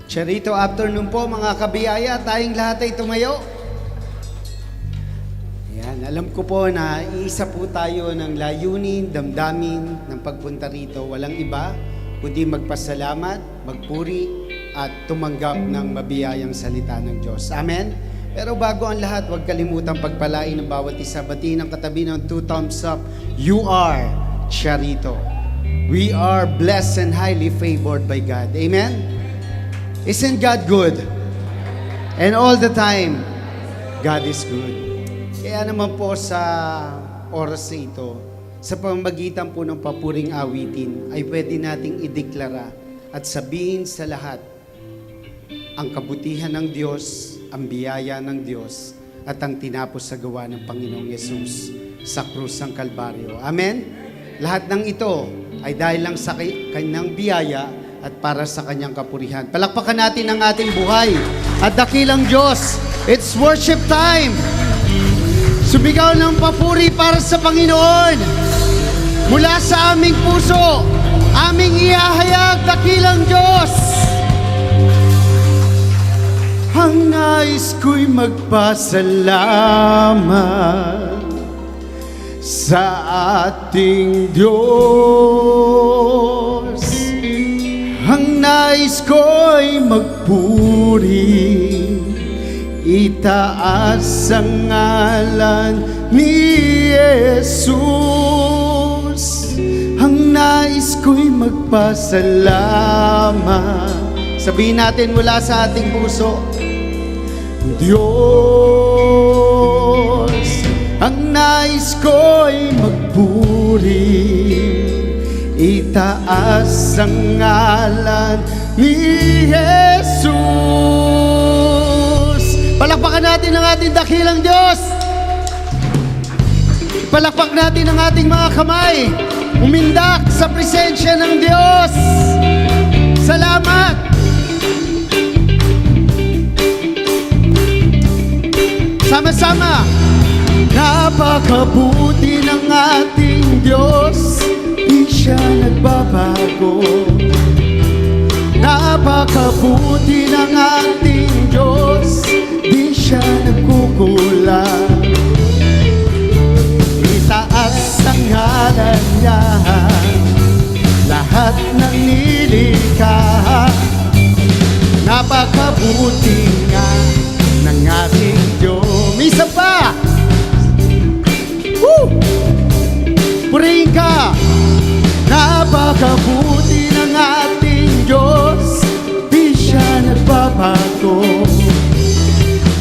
Charito, afternoon po mga kabiyaya, tayong lahat ay tumayo. Yan, alam ko po na iisa po tayo ng layunin, damdamin ng pagpunta rito. Walang iba, kundi magpasalamat, magpuri, at tumanggap ng mabiyayang salita ng Diyos. Amen? Pero bago ang lahat, huwag kalimutang pagpalain ng bawat isa. Batiin ang katabi ng 2 thumbs up. You are Charito. We are blessed and highly favored by God. Amen? Isn't God good? And all the time, God is good. Kaya naman po sa oras na ito, sa pamamagitan po ng papuring awitin, ay pwede nating ideklara at sabihin sa lahat ang kabutihan ng Diyos, ang biyaya ng Diyos, at ang tinapos sa gawa ng Panginoong Yesus sa krus ng Kalbaryo. Amen? Lahat ng ito ay dahil lang sa kanyang biyaya at para sa kanyang kapurihan. Palakpakan natin ang ating buhay at dakilang Diyos. It's worship time. Sumigaw ng papuri para sa Panginoon. Mula sa aming puso, aming ihahayag, dakilang Diyos. Ang nais ko'y magpasalamat sa ating Diyos. Ang nais ko'y magpuri, itaas ang ngalan ni Jesus. Ang nais ko'y magpasalamat. Sabihin natin mula sa ating puso, Diyos, ang nais ko'y magpuri, itaas ang ngalan ni Jesus. Palakpakan natin ang ating dakilang Diyos. Palakpak natin ang ating mga kamay. Umindak sa presensya ng Diyos. Salamat. Sama-sama. Napakabuti ng ating Diyos, di siya nagbabago. Napakabuti ng ating Diyos, di siya nagkukulang. Itaas ang ngalan niya, lahat ng nilikha. Napakabuti nga ng ating Diyos. Isa pa! Woo! Purihin ka! Napakabuti ng ating Diyos, di siya nagbabago.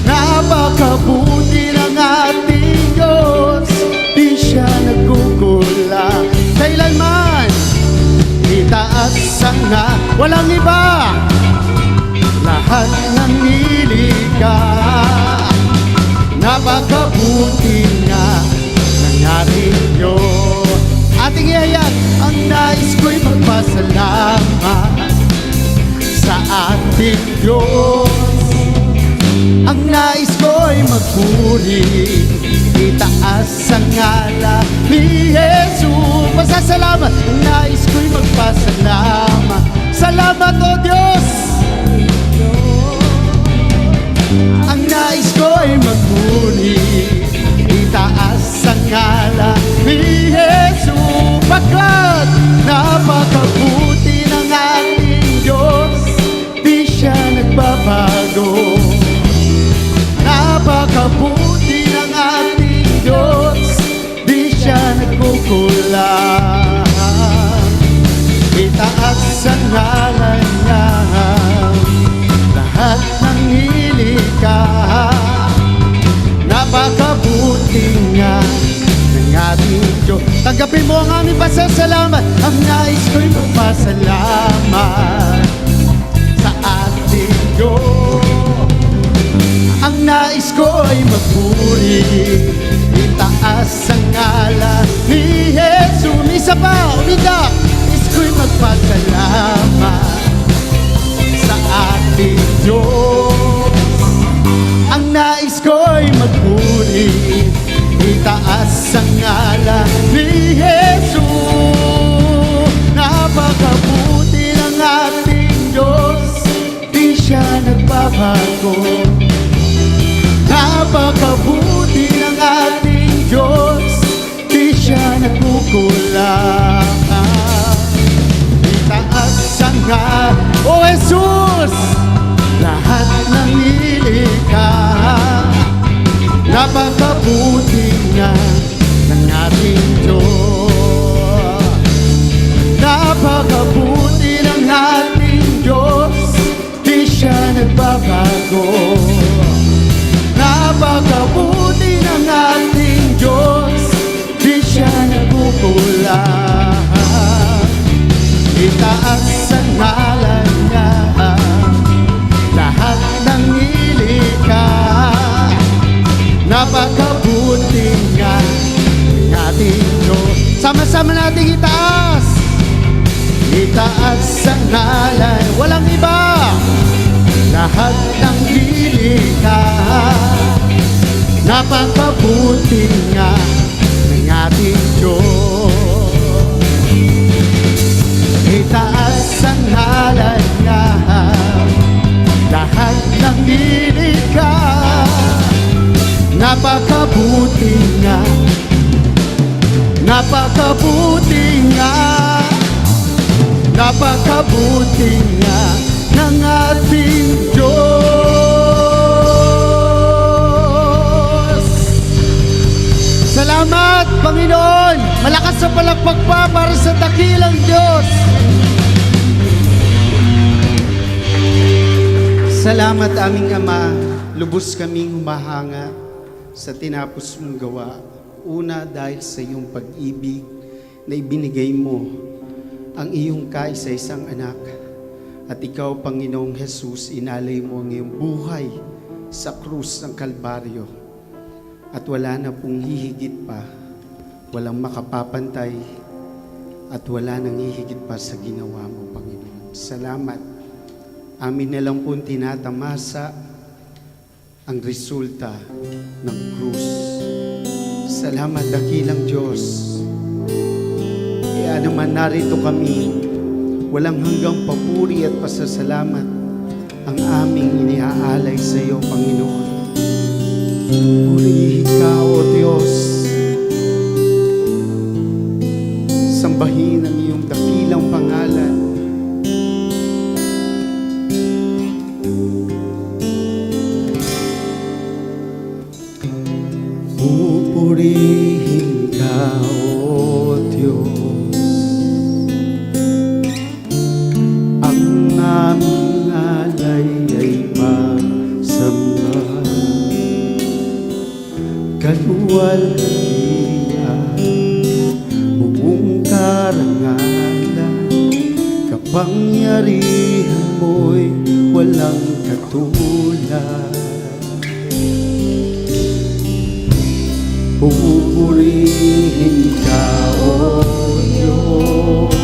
Napakabuti ng ating Diyos, di siya nagkukulang. Kailanman, itaas ang nga, walang iba, lahat ng nilikha. Napakabuti nga ng ating Diyos. Ating ihayag, ang nais ko'y magpasalamat sa ating Diyos. Ang nais ko'y magpuri, itaas ang ngalan ni Jesus. Pasasalamat, ang nais ko'y magpasalamat. Salamat o Diyos. Ang nais ko'y magpuri, itaas ang ngalan ni Jesus. Baklat, napakabuti ng ating Diyos, di siya nagbabago. Napakabuti ng ating Diyos, di siya nagkukulang. Itaas ang ngalan niya, lahat ng nilikha. Napakabuti nga ng ating Diyos. Tanggapin mo ang aming pasasalamat. Ang nais ko'y magpasalamat sa ating Diyos. Ang nais ko'y magpuri, itaas ang ngalan ni Jesus. Isa pa, umidak. Nais ko'y magpasalamat sa ating Diyos. Ang nais ko'y magpuri, itaas ang ngalan ni Jesus. Napakabuti ng ating Diyos, di nagkukulang. Itaas ang O Jesus, lahat ng nilikha. Napakabuti nga ng ating Diyos. Napakabuti ng ating Diyos, di siya nagbabago. Napakabuti ng ating Diyos, di siya nagkukulang. Itaas ang ngalan niya, lahat ng nilikha. Napakabuti nga ng ating Diyos. Sama-sama natin itaas. Itaas ang ngalan, walang iba. Lahat ng nilikha. Napakabuti nga ng ating Diyos. Itaas ang ngalan niya, lahat ng nilikha. Napakabuti nga, napakabuti nga, napakabuti nga ng ating Diyos. Salamat, Panginoon! Malakas sa palakpak pa para sa dakilang Diyos. Salamat, aming Ama. Lubos kaming humahanga sa tinapos mong gawa. Una, dahil sa iyong pag-ibig na ibinigay mo ang iyong kaisa-isang anak. At ikaw, Panginoong Jesus, inalay mo ang iyong buhay sa krus ng Kalbaryo. At wala na pong hihigit pa, walang makapapantay, at wala nang hihigit pa sa ginawa mo, Panginoon. Salamat. Amin na lang pong tinatamasa ang resulta ng krus. Salamat, dakilang Diyos. Kaya naman narito kami, walang hanggang papuri at pasasalamat ang aming iniaalay sa iyo, Panginoon. Purihin ka, O Diyos. Sambahin ang iyong dakilang pangalan. Pupurihin ka, O Diyos. Ang aming alay ay masamba. Kaluwalhatian, buong karangalan, kapangyarihan mo'y walang katulad. Pupurihin ka, O Diyos.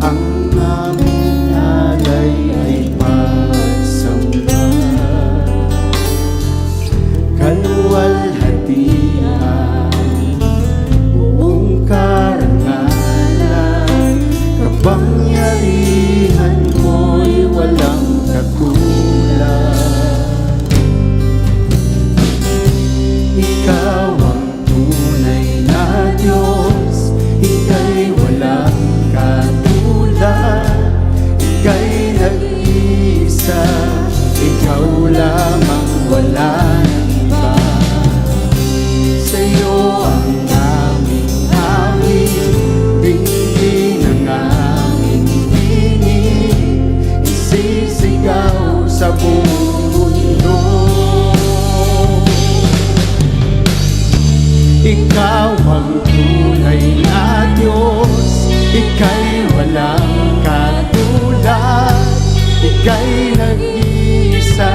Ang aming alay ay masamba. Kaluwalhatian, buong karangalan, kapangyarihan mo'y walang katulad. Ikaw ang tunay na Diyos, Ika'y walang katulad. Ika'y nag-iisa, Ikaw lamang, wala nang iba. Sa iyo ang aming hangin, dinggin ang aming hingin, isisigaw sa buong mundo. Ikaw ang tunay na Diyos, Ika'y walang katulad. Ika'y nag-iisa,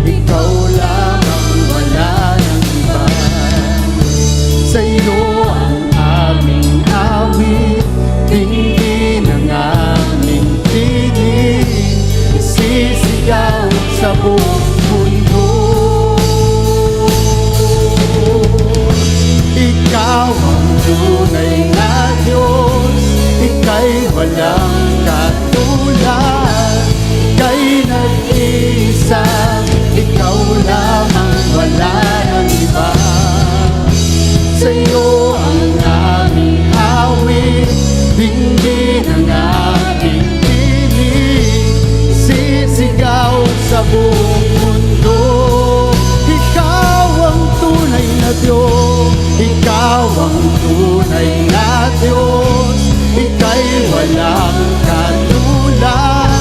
Ikaw lamang, wala nang iba. Sa iyo ang aming awit, dinggin ang aming tinig, isisigaw sa buong mundo. Ikaw ang tunay na Diyos, Ika'y walang katulad. Ika'y nag-iisa, Ikaw lamang, wala nang iba. Sa'yo ang aming awit, dinggin ang aking tinig, sisigaw sa buong mundo. Ikaw ang tunay na Diyos, Ikaw ang tunay na Diyos, Ika'y walang katulad,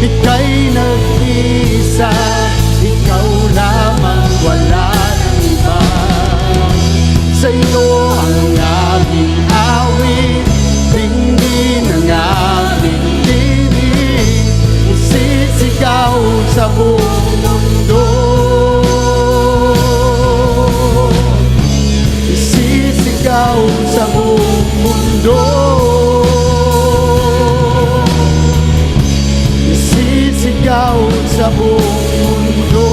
Ika'y nag-isa, Ikaw lamang, wala nang iba. Sa'yo ang aming awit, dinggin ang aming tinig, sisigaw sa buong mundo. Sisigaw sa buong mundo. Sisigaw sa buong mundo.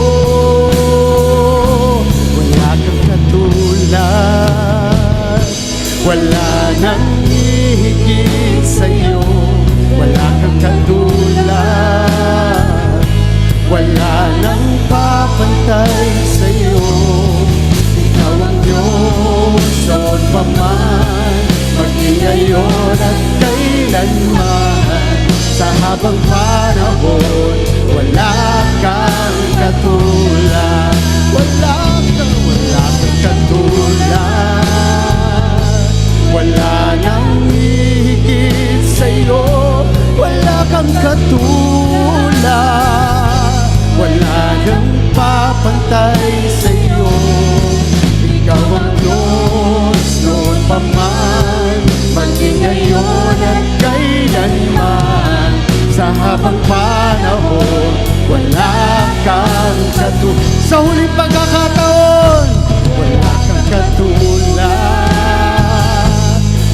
Wala kang katulad, wala nang hihigit sa'yo. Wala kang katulad, wala nang papantay sa'yo. Ikaw ang Diyos noon pa man, maging ngayon at kailanman. Sa habang panahon, wala kang katulad. Wala kang katulad, wala nang hihigit sa'yo. Wala kang katulad, wala nang papantay sa'yo. Ikaw ang Diyos noon pa man, maging ngayon at kailanman. Sa habang panahon, wala kang katulad. Sa huling pagkakataon, wala kang katulad,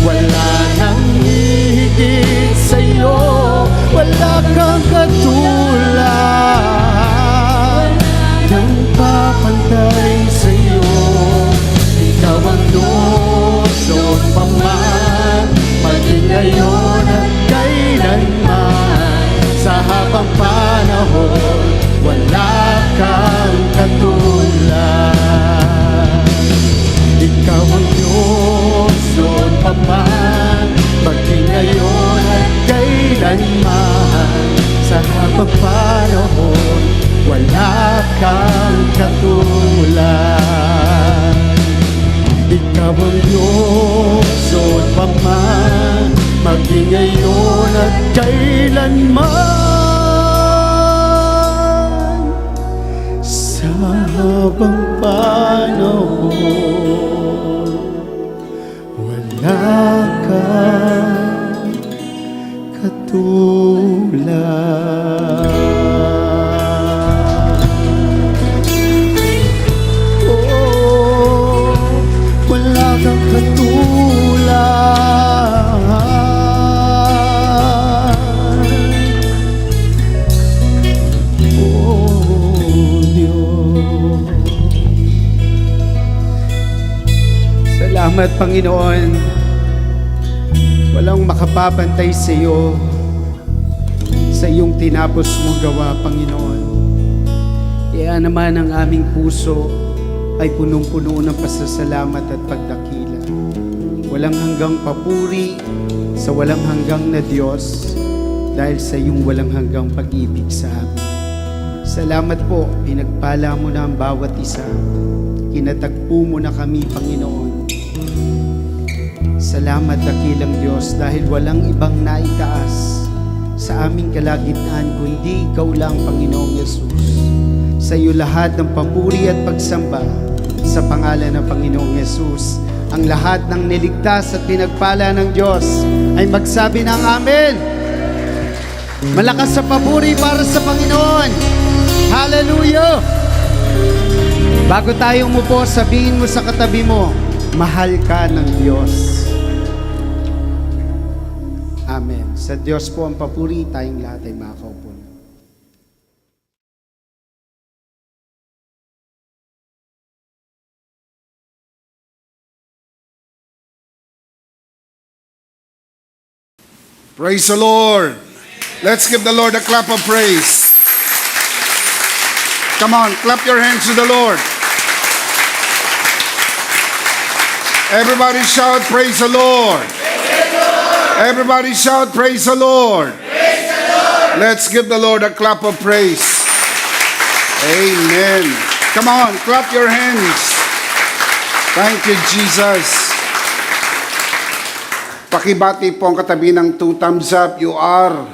wala nang hihigit sa'yo. Wala kang katulad, nang papantay sa'yo. Ikaw ang Diyos noon pa man, maging ngayon at kailanman. Sa habang panahon, wala kang katulad. Ikaw ang Diyos noon pa man, maging ngayon at kailanman. Sa habang panahon, wala kang katulad. Ikaw ang Diyos noon pa man, maging ngayon at kailanman. Sa habang panahon, wala kang katulad. Oh, wala kang katulad. Salamat, Panginoon. Walang makapapantay sa iyo sa iyong tinapos mong gawa, Panginoon. Kaya naman ang aming puso ay punong-puno ng pasasalamat at pagdakila. Walang hanggang papuri sa walang hanggang na Diyos dahil sa iyong walang hanggang pag-ibig sa amin. Salamat po, pinagpala mo na ang bawat isa. Kinatagpo mo na kami, Panginoon. Salamat, dakilang Diyos, dahil walang ibang naitaas sa aming kalagitnaan kundi Ikaw lang, Panginoong Yesus. Sa iyo lahat ng papuri at pagsamba sa pangalan ng Panginoong Yesus. Ang lahat ng niligtas at pinagpala ng Diyos ay magsabi ng Amen. Malakas sa papuri para sa Panginoon. Hallelujah! Bago tayo umupo, sabihin mo sa katabi mo, mahal ka ng Diyos. Amen. Sa Diyos po ang papuri, tayong lahat ay makakaupo. Praise the Lord. Let's give the Lord a clap of praise. Come on, clap your hands to the Lord. Everybody shout, praise the Lord. Everybody shout, praise the Lord. Let's give the Lord a clap of praise. Amen. Come on, clap your hands. Thank you, Jesus. Pakibati po ang katabi ng 2 thumbs up. You are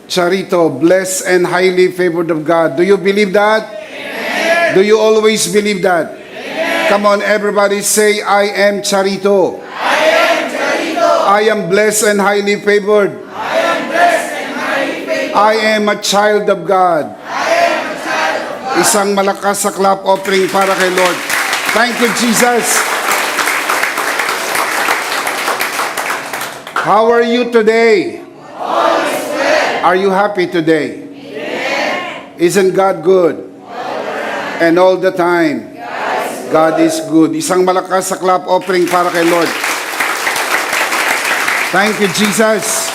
Charito, blessed and highly favored of God. Do you believe that? Amen. Do you always believe that? Amen. Come on, everybody say, I am Charito. I am Charito. I am blessed and highly favored. I am blessed and highly favored. I am a child of God. I am a child of God. Isang malakas sa clap offering para kay Lord. Thank you, Jesus. How are you today? All is well. Are you happy today? Amen. Isn't God good? And all the time, God is good. Isang malakas sa clap offering para kay Lord. Thank you, Jesus.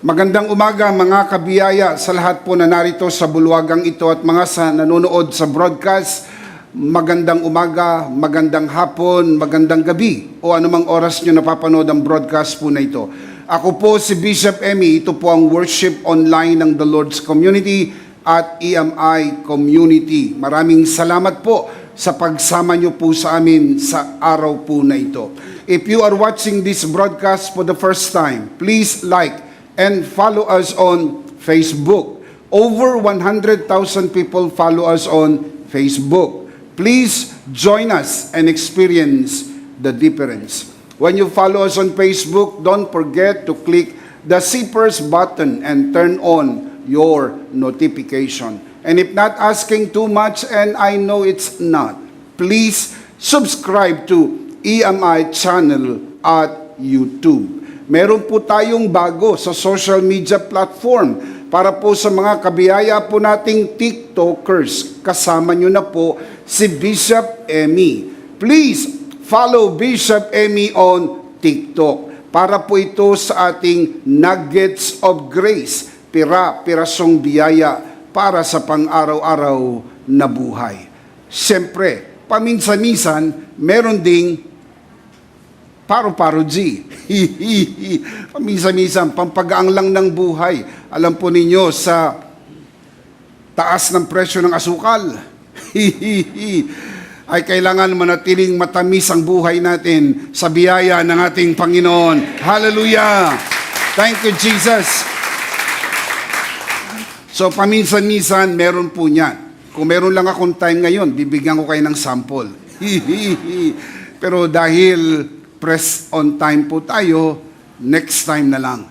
Magandang umaga mga kabiyaya sa lahat po na narito sa bulwagang ito at mga sa nanonood sa broadcast. Magandang umaga, magandang hapon, magandang gabi o anumang oras nyo napapanood ang broadcast po na ito. Ako po si Bishop Emmy, ito po ang worship online ng The Lord's Community at EMI Community. Maraming salamat po sa pagsama nyo po sa amin sa araw po na ito. If you are watching this broadcast for the first time, please like and follow us on Facebook. Over 100,000 people follow us on Facebook. Please join us and experience the difference. When you follow us on Facebook, don't forget to click the Zippers button and turn on your notification. And if not asking too much, and I know it's not, please subscribe to EMI channel at YouTube. Meron po tayong bago sa social media platform para po sa mga kabiyaya po nating TikTokers. Kasama nyo na po si Bishop Emmy. Please follow Bishop Emmy on TikTok para po ito sa ating Nuggets of Grace, pirasong biyaya para sa pang-araw-araw na buhay. Siyempre, paminsan-minsan, meron ding paro-paro G. Paminsan-minsan, pampagaang lang ng buhay. Alam po ninyo, sa taas ng presyo ng asukal, ay kailangan manatiling matamis ang buhay natin sa biyaya ng ating Panginoon. Hallelujah! Thank you, Jesus! So, paminsan-minsan, meron po niyan. Kung meron lang akong time ngayon, bibigyan ko kayo ng sample. Pero dahil press on time po tayo, next time na lang.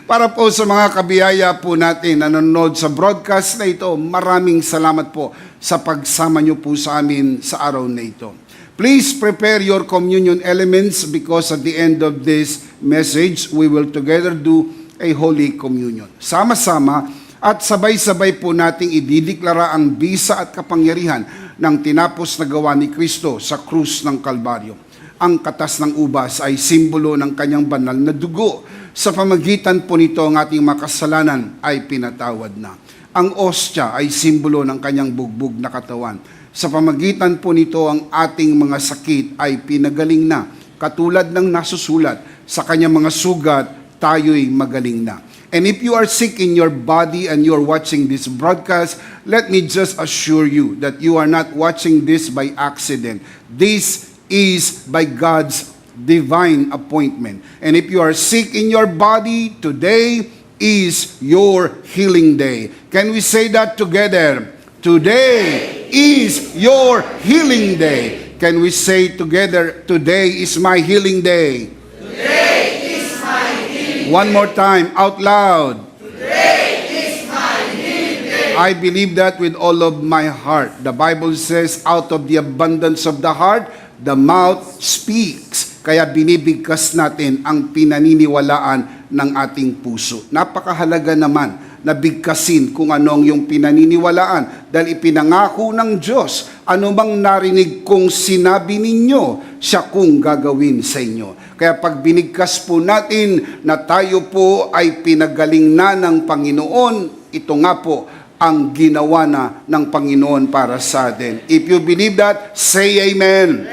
Para po sa mga kabiyaya po natin na nanonood sa broadcast na ito, maraming salamat po sa pagsama nyo po sa amin sa araw na ito. Please prepare your communion elements because at the end of this message, we will together do a Holy Communion. Sama-sama at sabay-sabay po nating idideklara ang bisa at kapangyarihan ng tinapos na gawa ni Kristo sa krus ng Kalbaryo. Ang katas ng ubas ay simbolo ng kanyang banal na dugo. Sa pamagitan po nito ang ating makasalanan ay pinatawad na. Ang ostya ay simbolo ng kanyang bugbog na katawan. Sa pamagitan po nito ang ating mga sakit ay pinagaling na. Katulad ng nasusulat, sa kanyang mga sugat, tayo'y magaling na. And if you are sick in your body and you are watching this broadcast, let me just assure you that you are not watching this by accident. This is by God's divine appointment. And if you are sick in your body, today is your healing day. Can we say that together? Today is your healing day. Can we say together, today is my healing day? Today is my healing day. One more time, out loud. Today is my healing day. I believe that with all of my heart. The Bible says, out of the abundance of the heart, the mouth speaks. Kaya binibigkas natin ang pinaniniwalaan ng ating puso. Napakahalaga naman na bigkasin kung ano ang iyong pinaniniwalaan dahil ipinangako ng Diyos, ano bang narinig kong sinabi ninyo, siya kung gagawin sa inyo. Kaya pag binigkas po natin na tayo po ay pinagaling na ng Panginoon, ito nga po ang ginawa na ng Panginoon para sa atin. If you believe that, say amen.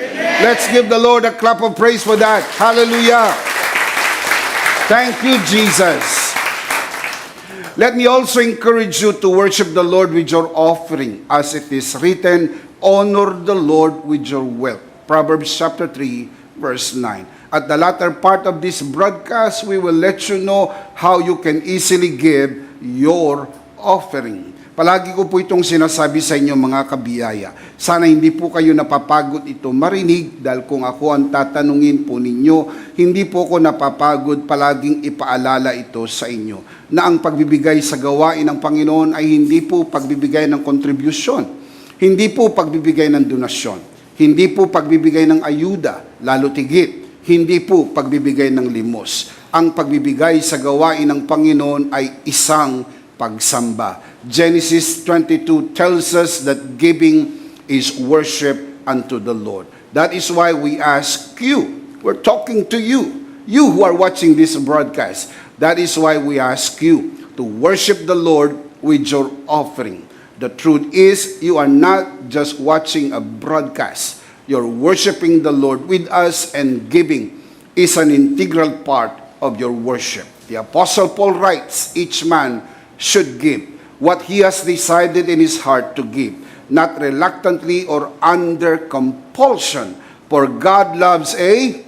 Let's give the Lord a clap of praise for that. Hallelujah. Thank you, Jesus. Let me also encourage you to worship the Lord with your offering, as it is written, honor the Lord with your wealth. Proverbs chapter 3, verse 9. At the latter part of this broadcast, we will let you know how you can easily give your offering. Palagi ko po itong sinasabi sa inyo mga kabiyaya. Sana hindi po kayo napapagod ito marinig dahil kung ako ang tatanungin po ninyo, hindi po ako napapagod palaging ipaalala ito sa inyo na ang pagbibigay sa gawain ng Panginoon ay hindi po pagbibigay ng kontribusyon, hindi po pagbibigay ng donasyon, hindi po pagbibigay ng ayuda, lalo tigit, hindi po pagbibigay ng limos. Ang pagbibigay sa gawain ng Panginoon ay isang pagsamba. Genesis 22 tells us that giving is worship unto the Lord. That is why we ask you, we're talking to you, you who are watching this broadcast. That is why we ask you to worship the Lord with your offering. The truth is, you are not just watching a broadcast. You're worshiping the Lord with us, and giving is an integral part of your worship. The Apostle Paul writes, each man should give what he has decided in his heart to give, not reluctantly or under compulsion, for God loves a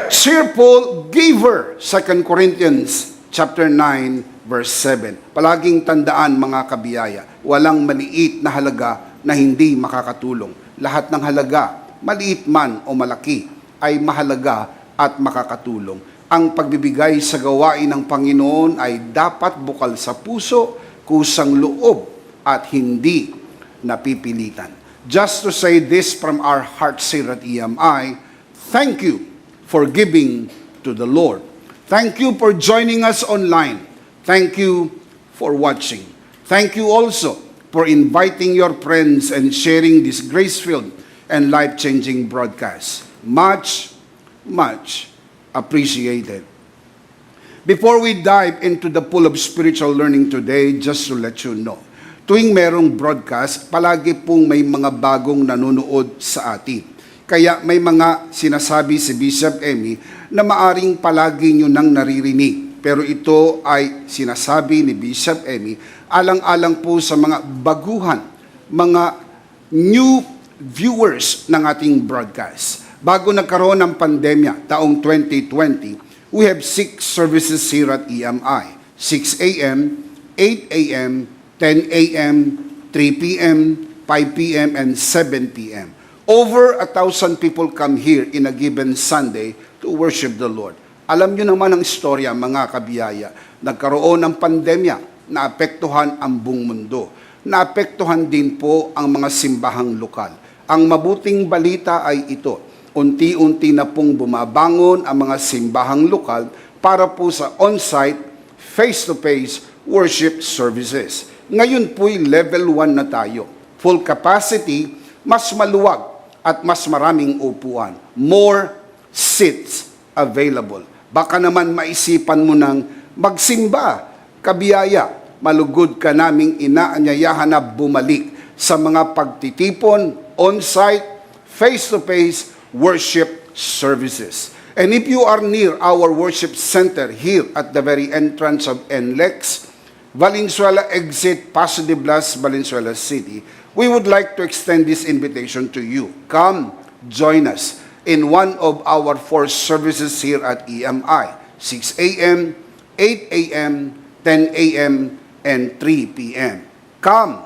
cheerful giver. 2 Corinthians chapter 9, verse 7. Palaging tandaan mga kabiyaya, walang maliit na halaga na hindi makakatulong. Lahat ng halaga, maliit man o malaki, ay mahalaga at makakatulong. Ang pagbibigay sa gawain ng Panginoon ay dapat bukal sa puso, kusang loob, at hindi napipilitan. Just to say this from our hearts here at EMI, thank you for giving to the Lord. Thank you for joining us online. Thank you for watching. Thank you also for inviting your friends and sharing this grace-filled and life-changing broadcast. Much, much appreciated. Before we dive into the pool of spiritual learning today, just to let you know, tuwing merong broadcast, palagi pong may mga bagong nanonood sa atin. Kaya may mga sinasabi si Bishop Emmy na maaring palagi nyo nang naririnig. Pero ito ay sinasabi ni Bishop Emmy alang-alang po sa mga baguhan, mga new viewers ng ating broadcast. Bago nagkaroon ng pandemya, taong 2020, we have 6 services here at EMI. 6 a.m., 8 a.m., 10 a.m., 3 p.m., 5 p.m., and 7 p.m. Over 1,000 people come here in a given Sunday to worship the Lord. Alam nyo naman ang istorya, mga kabiyaya. Nagkaroon ng pandemya, naapektuhan ang buong mundo. Naapektuhan din po ang mga simbahang lokal. Ang mabuting balita ay ito. Unti-unti na pong bumabangon ang mga simbahang lokal para po sa on-site, face-to-face worship services. Ngayon po'y level 1 na tayo. Full capacity, mas maluwag at mas maraming upuan. More seats available. Baka naman maisipan mo nang magsimba. Kabiyaya, malugod ka naming inaanyayahan na bumalik sa mga pagtitipon, on-site, face-to-face worship services. And if you are near our worship center here at the very entrance of NLEX, Valenzuela exit Paso de Blas, Valenzuela City, we would like to extend this invitation to you. Come, join us in one of our 4 services here at EMI, 6 a.m., 8 a.m., 10 a.m., and 3 p.m. Come,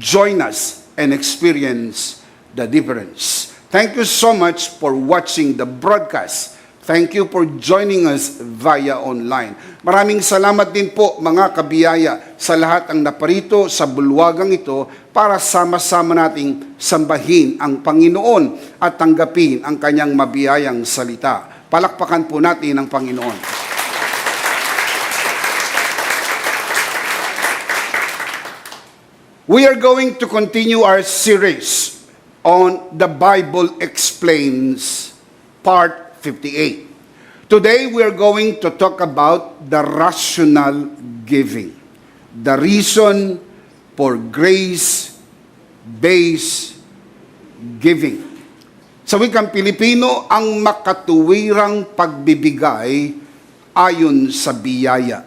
join us, and experience the difference. Thank you so much for watching the broadcast. Thank you for joining us via online. Maraming salamat din po mga kabiyaya sa lahat ang naparito sa bulwagang ito para sama-sama nating sambahin ang Panginoon at tanggapin ang kanyang mabiyayang salita. Palakpakan po natin ang Panginoon. We are going to continue our series on the Bible Explains Part 58. Today, we are going to talk about the rational giving. the reason for grace-based giving. Sa wikang Pilipino, ang makatuwirang pagbibigay ayon sa biyaya.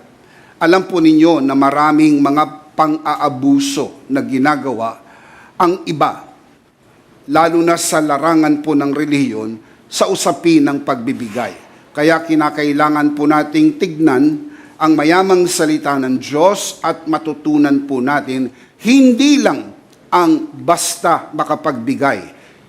Alam po ninyo na maraming mga pang-aabuso na ginagawa ang iba, lalo na sa larangan po ng relihiyon, sa usapin ng pagbibigay. Kaya kinakailangan po nating tignan ang mayamang salita ng Diyos at matutunan po natin hindi lang ang basta makapagbigay,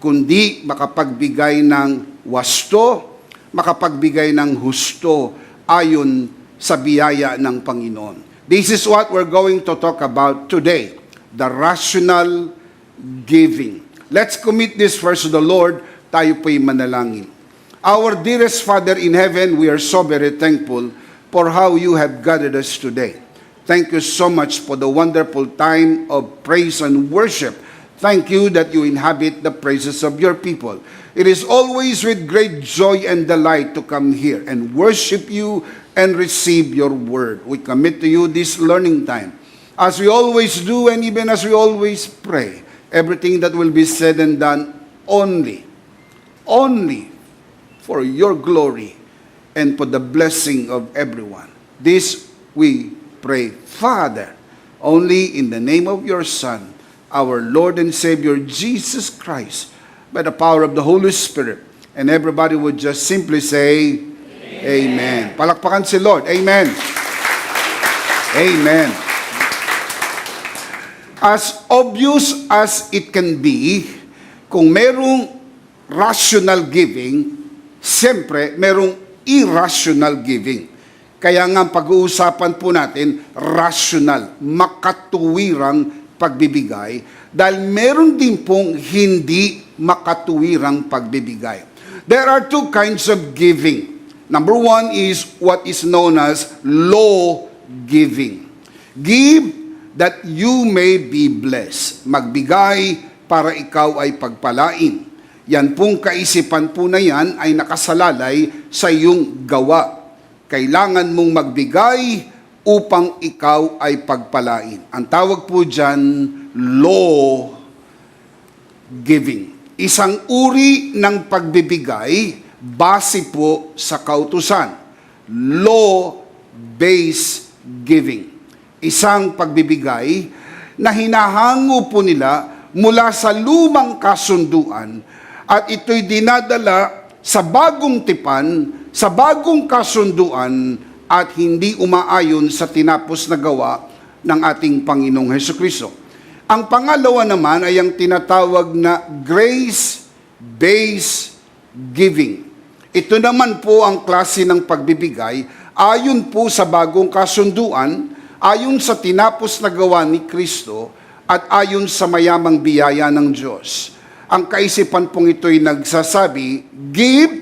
kundi makapagbigay ng wasto, makapagbigay ng husto ayon sa biyaya ng Panginoon. This is what we're going to talk about today, the rational giving. Let's commit this first to the Lord. Tayo po'y manalangin. Our dearest Father in heaven, we are so very thankful for how you have guided us today. Thank you so much for the wonderful time of praise and worship. Thank you that you inhabit the praises of your people. It is always with great joy and delight to come here and worship you and receive your word. We commit to you this learning time. As we always do and even as we always pray, everything that will be said and done only for your glory and for the blessing of everyone. This we pray, Father, only in the name of your Son, our Lord and Savior, Jesus Christ, by the power of the Holy Spirit. And everybody would just simply say, Amen. Palakpakan si Lord. Amen. Amen. As obvious as it can be, kung merong rational giving, siyempre merong irrational giving. Kaya nga pag-uusapan po natin, rational, makatuwirang pagbibigay, dahil meron din pong hindi makatuwirang pagbibigay. There are two kinds of giving. Number one is what is known as law giving. Give that you may be blessed. Magbigay para ikaw ay pagpalain. Yan pong kaisipan po na yan ay nakasalalay sa iyong gawa. Kailangan mong magbigay upang ikaw ay pagpalain. Ang tawag po dyan, law giving. Isang uri ng pagbibigay base po sa kautusan. Law-based giving. Isang pagbibigay na hinahango po nila mula sa lumang kasunduan at ito'y dinadala sa bagong tipan, sa bagong kasunduan at hindi umaayon sa tinapos na gawa ng ating Panginoong Hesukristo. Ang pangalawa naman ay ang tinatawag na grace-based giving. Ito naman po ang klase ng pagbibigay ayon po sa bagong kasunduan, ayon sa tinapos na gawa ni Kristo at ayon sa mayamang biyaya ng Diyos. Ang kaisipan pong ito'y nagsasabi, give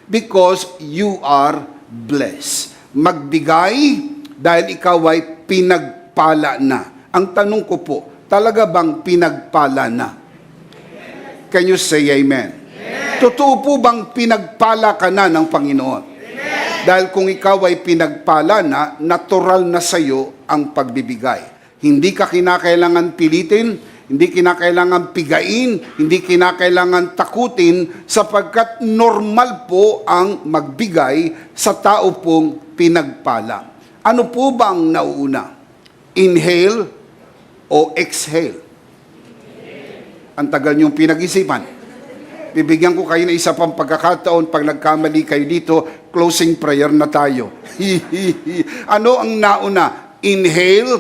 because you are blessed. Magbigay dahil ikaw ay pinagpala na. Ang tanong ko po, talaga bang pinagpala na? Can you say amen? Totoo po bang pinagpala ka na ng Panginoon? Dahil kung ikaw ay pinagpala na, natural na sa iyo ang pagbibigay. Hindi ka kinakailangan pilitin, hindi kinakailangan pigain, hindi kinakailangan takutin, sapagkat normal po ang magbigay sa tao pong pinagpala. Ano po bang nauuna? Inhale o exhale? Ang tagal niyong pinag-isipan. Bibigyan ko kayo ng isa pang pagkakataon. Pag nagkamali kayo dito, closing prayer na tayo. Ano ang nauna? Inhale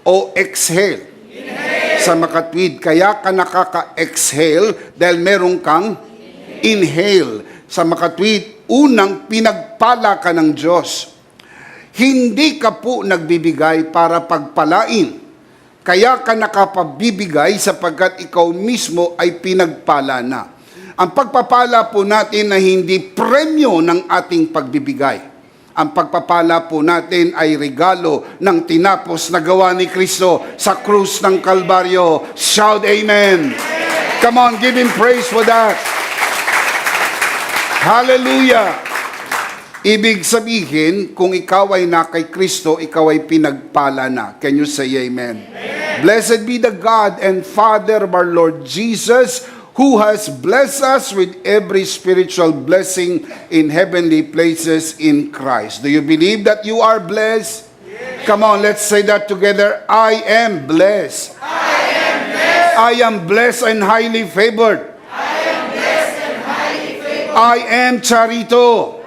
o exhale? Inhale. Sa makatwid, kaya ka nakaka-exhale dahil meron kang inhale. Sa makatwid, unang pinagpala ka ng Diyos. Hindi ka po nagbibigay para pagpalain. Kaya ka nakapabibigay sapagkat ikaw mismo ay pinagpala na. Ang pagpapala po natin na hindi premyo ng ating pagbibigay. Ang pagpapala po natin ay regalo ng tinapos na gawa ni Kristo sa krus ng Kalbaryo. Shout amen. Come on, give Him praise for that. Hallelujah. Ibig sabihin, kung ikaw ay na kay Kristo, ikaw ay pinagpala na. Can you say amen? Blessed be the God and Father of our Lord Jesus, who has blessed us with every spiritual blessing in heavenly places in Christ. Do you believe that you are blessed? Come on, let's say that together. I am blessed. I am blessed and highly favored. I am Charito.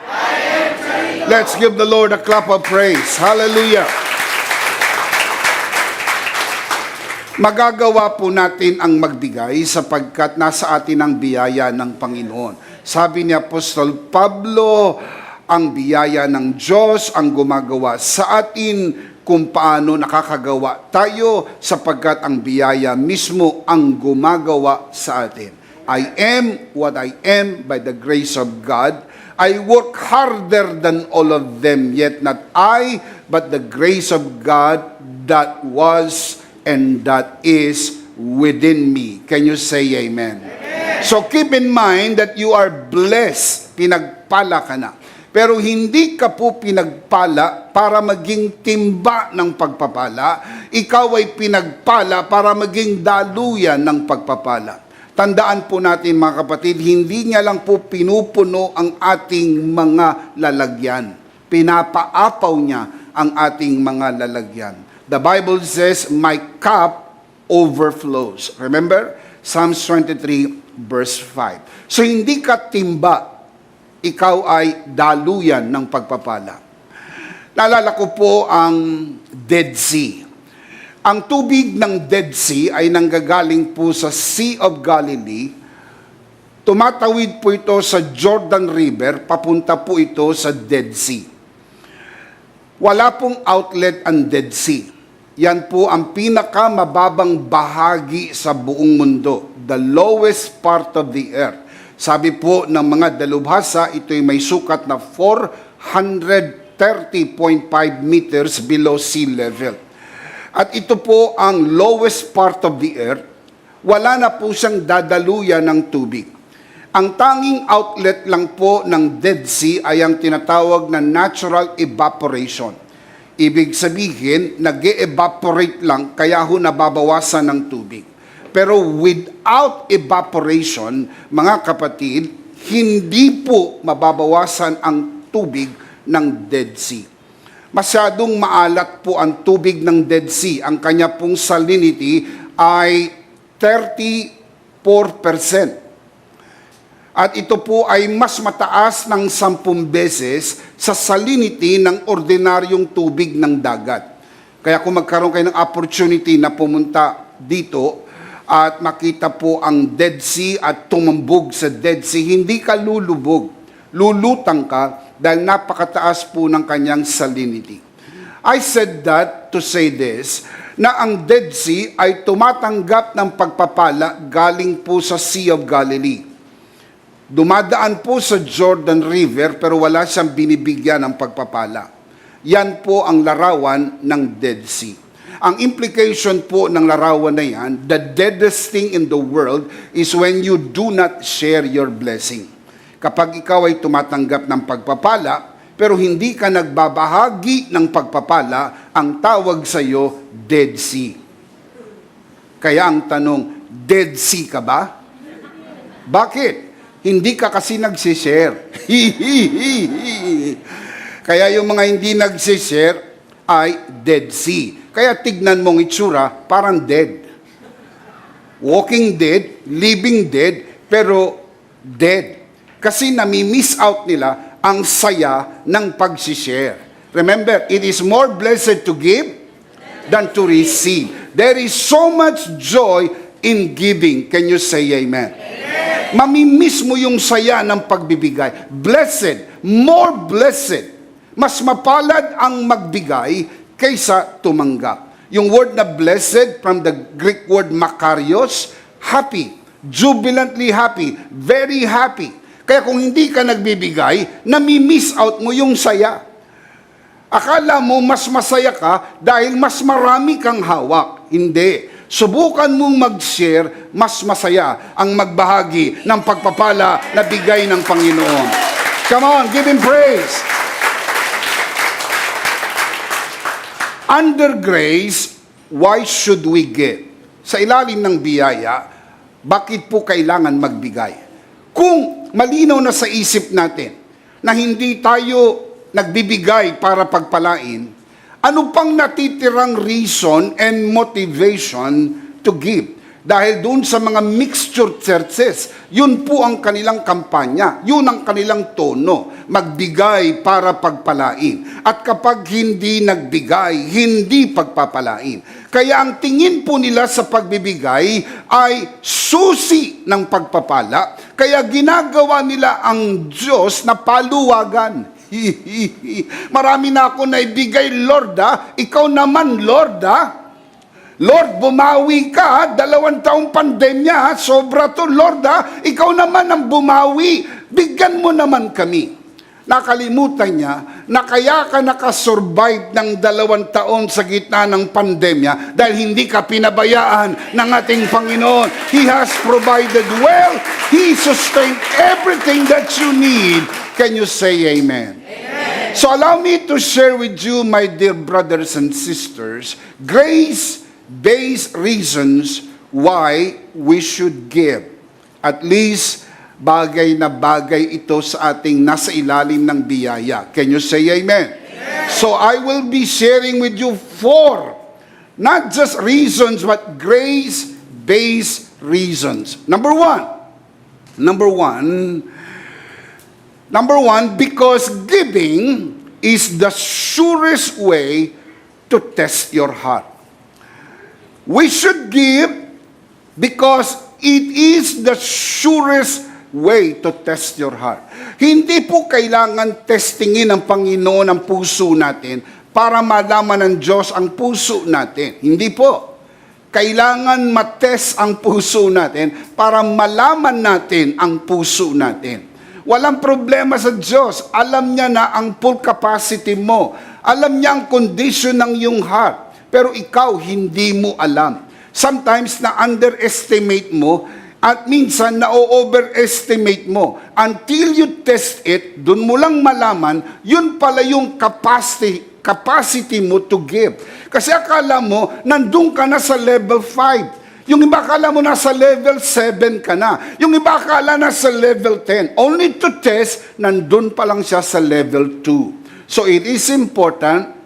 Let's give the Lord a clap of praise. Hallelujah. Magagawa po natin ang magbigay sapagkat nasa atin ang biyaya ng Panginoon. Sabi ni Apostol Pablo, ang biyaya ng Diyos ang gumagawa sa atin kung paano nakakagawa tayo sapagkat ang biyaya mismo ang gumagawa sa atin. I am what I am by the grace of God. I work harder than all of them, yet not I, but the grace of God that was and that is within me. Can you say amen? So keep in mind that you are blessed. Pinagpala ka na. Pero hindi ka po pinagpala para maging timba ng pagpapala. Ikaw ay pinagpala para maging daluyan ng pagpapala. Tandaan po natin mga kapatid, hindi niya lang po pinupuno ang ating mga lalagyan. Pinapaapaw niya ang ating mga lalagyan. The Bible says, my cup overflows. Remember? Psalms 23 verse 5. So hindi ka timba, ikaw ay daluyan ng pagpapala. Naalala ko po ang Dead Sea. Ang tubig ng Dead Sea ay nanggagaling po sa Sea of Galilee. Tumatawid po ito sa Jordan River, papunta po ito sa Dead Sea. Wala pong outlet ang Dead Sea. Yan po ang pinakamababang bahagi sa buong mundo, the lowest part of the earth. Sabi po ng mga dalubhasa, ito'y may sukat na 430.5 meters below sea level. At ito po ang lowest part of the earth. Wala na po siyang dadaluyan ng tubig. Ang tanging outlet lang po ng Dead Sea ay ang tinatawag na natural evaporation. Ibig sabihin, nag-evaporate lang, kaya ho nababawasan ng tubig. Pero without evaporation, mga kapatid, hindi po mababawasan ang tubig ng Dead Sea. Masyadong maalat po ang tubig ng Dead Sea. Ang kanya pong salinity ay 34%. At ito po ay mas mataas ng 10 beses sa salinity ng ordinaryong tubig ng dagat. Kaya kung magkaroon kayo ng opportunity na pumunta dito at makita po ang Dead Sea at tumambog sa Dead Sea, hindi ka lulubog. Lulutang ka dahil napakataas po ng kanyang salinity. I said that to say this, na ang Dead Sea ay tumatanggap ng pagpapala galing po sa Sea of Galilee. Dumadaan po sa Jordan River pero wala siyang binibigyan ng pagpapala. Yan po ang larawan ng Dead Sea. Ang implication po ng larawan na yan, the deadest thing in the world is when you do not share your blessing. Kapag ikaw ay tumatanggap ng pagpapala, pero hindi ka nagbabahagi ng pagpapala, ang tawag sa iyo, Dead Sea. Kaya ang tanong, Dead Sea ka ba? Bakit? Hindi ka kasi nagsishare. Kaya yung mga hindi nagsishare ay Dead Sea. Kaya tignan mong itsura, parang dead. Walking dead, living dead, pero dead. Kasi nami-miss out nila ang saya ng pag-share. Remember, it is more blessed to give than to receive. There is so much joy in giving. Can you say amen? Mami-miss mo yung saya ng pagbibigay. Blessed, more blessed. Mas mapalad ang magbigay kaysa tumanggap. Yung word na blessed from the Greek word makarios, happy, jubilantly happy, very happy. Kaya kung hindi ka nagbibigay, nami-miss out mo yung saya. Akala mo mas masaya ka dahil mas marami kang hawak. Hindi. Subukan mong mag-share, mas masaya ang magbahagi ng pagpapala na bigay ng Panginoon. Come on, give Him praise. Under grace, why should we give? Sa ilalim ng biyaya, bakit po kailangan magbigay? Kung malinaw na sa isip natin na hindi tayo nagbibigay para pagpalain, ano pang natitirang reason and motivation to give? Dahil doon sa mga mixture churches, yun po ang kanilang kampanya, yun ang kanilang tono, magbigay para pagpalain. At kapag hindi nagbigay, hindi pagpapalain. Kaya ang tingin po nila sa pagbibigay ay susi ng pagpapala, kaya ginagawa nila ang Diyos na paluwagan. Marami na ako naibigay, Lord, ikaw naman, Lord, Lord, bumawi ka, 2 taong pandemya, sobra to, Lord, ikaw naman ang bumawi, bigyan mo naman kami. Nakalimutan niya na kaya ka nakasurvive ng 2 taon sa gitna ng pandemya dahil hindi ka pinabayaan ng ating Panginoon. He has provided well. He sustained everything that you need. Can you say amen? Amen. So allow me to share with you, my dear brothers and sisters, grace-based reasons why we should give. At least, bagay na bagay ito sa ating nasa ilalim ng biyaya. Can you say amen? Amen. So I will be sharing with you 4, not just reasons, but grace-based reasons. Number one, because giving is the surest way to test your heart. We should give because it is the surest way to test your heart. Hindi po kailangan testingin ng Panginoon ang puso natin para malaman ng Diyos ang puso natin. Hindi po. Kailangan matest ang puso natin para malaman natin ang puso natin. Walang problema sa Diyos. Alam niya na ang full capacity mo. Alam niya ang condition ng iyong heart. Pero ikaw, hindi mo alam. Sometimes na-underestimate mo at minsan na-overestimate mo. Until you test it, dun mo lang malaman, yun pala yung capacity mo to give. Kasi akala mo, nandun ka na sa level 5. Yung iba akala mo nasa level 7 ka na. Yung iba akala nasa level 10. Only to test, nandun pa lang siya sa level 2. So it is important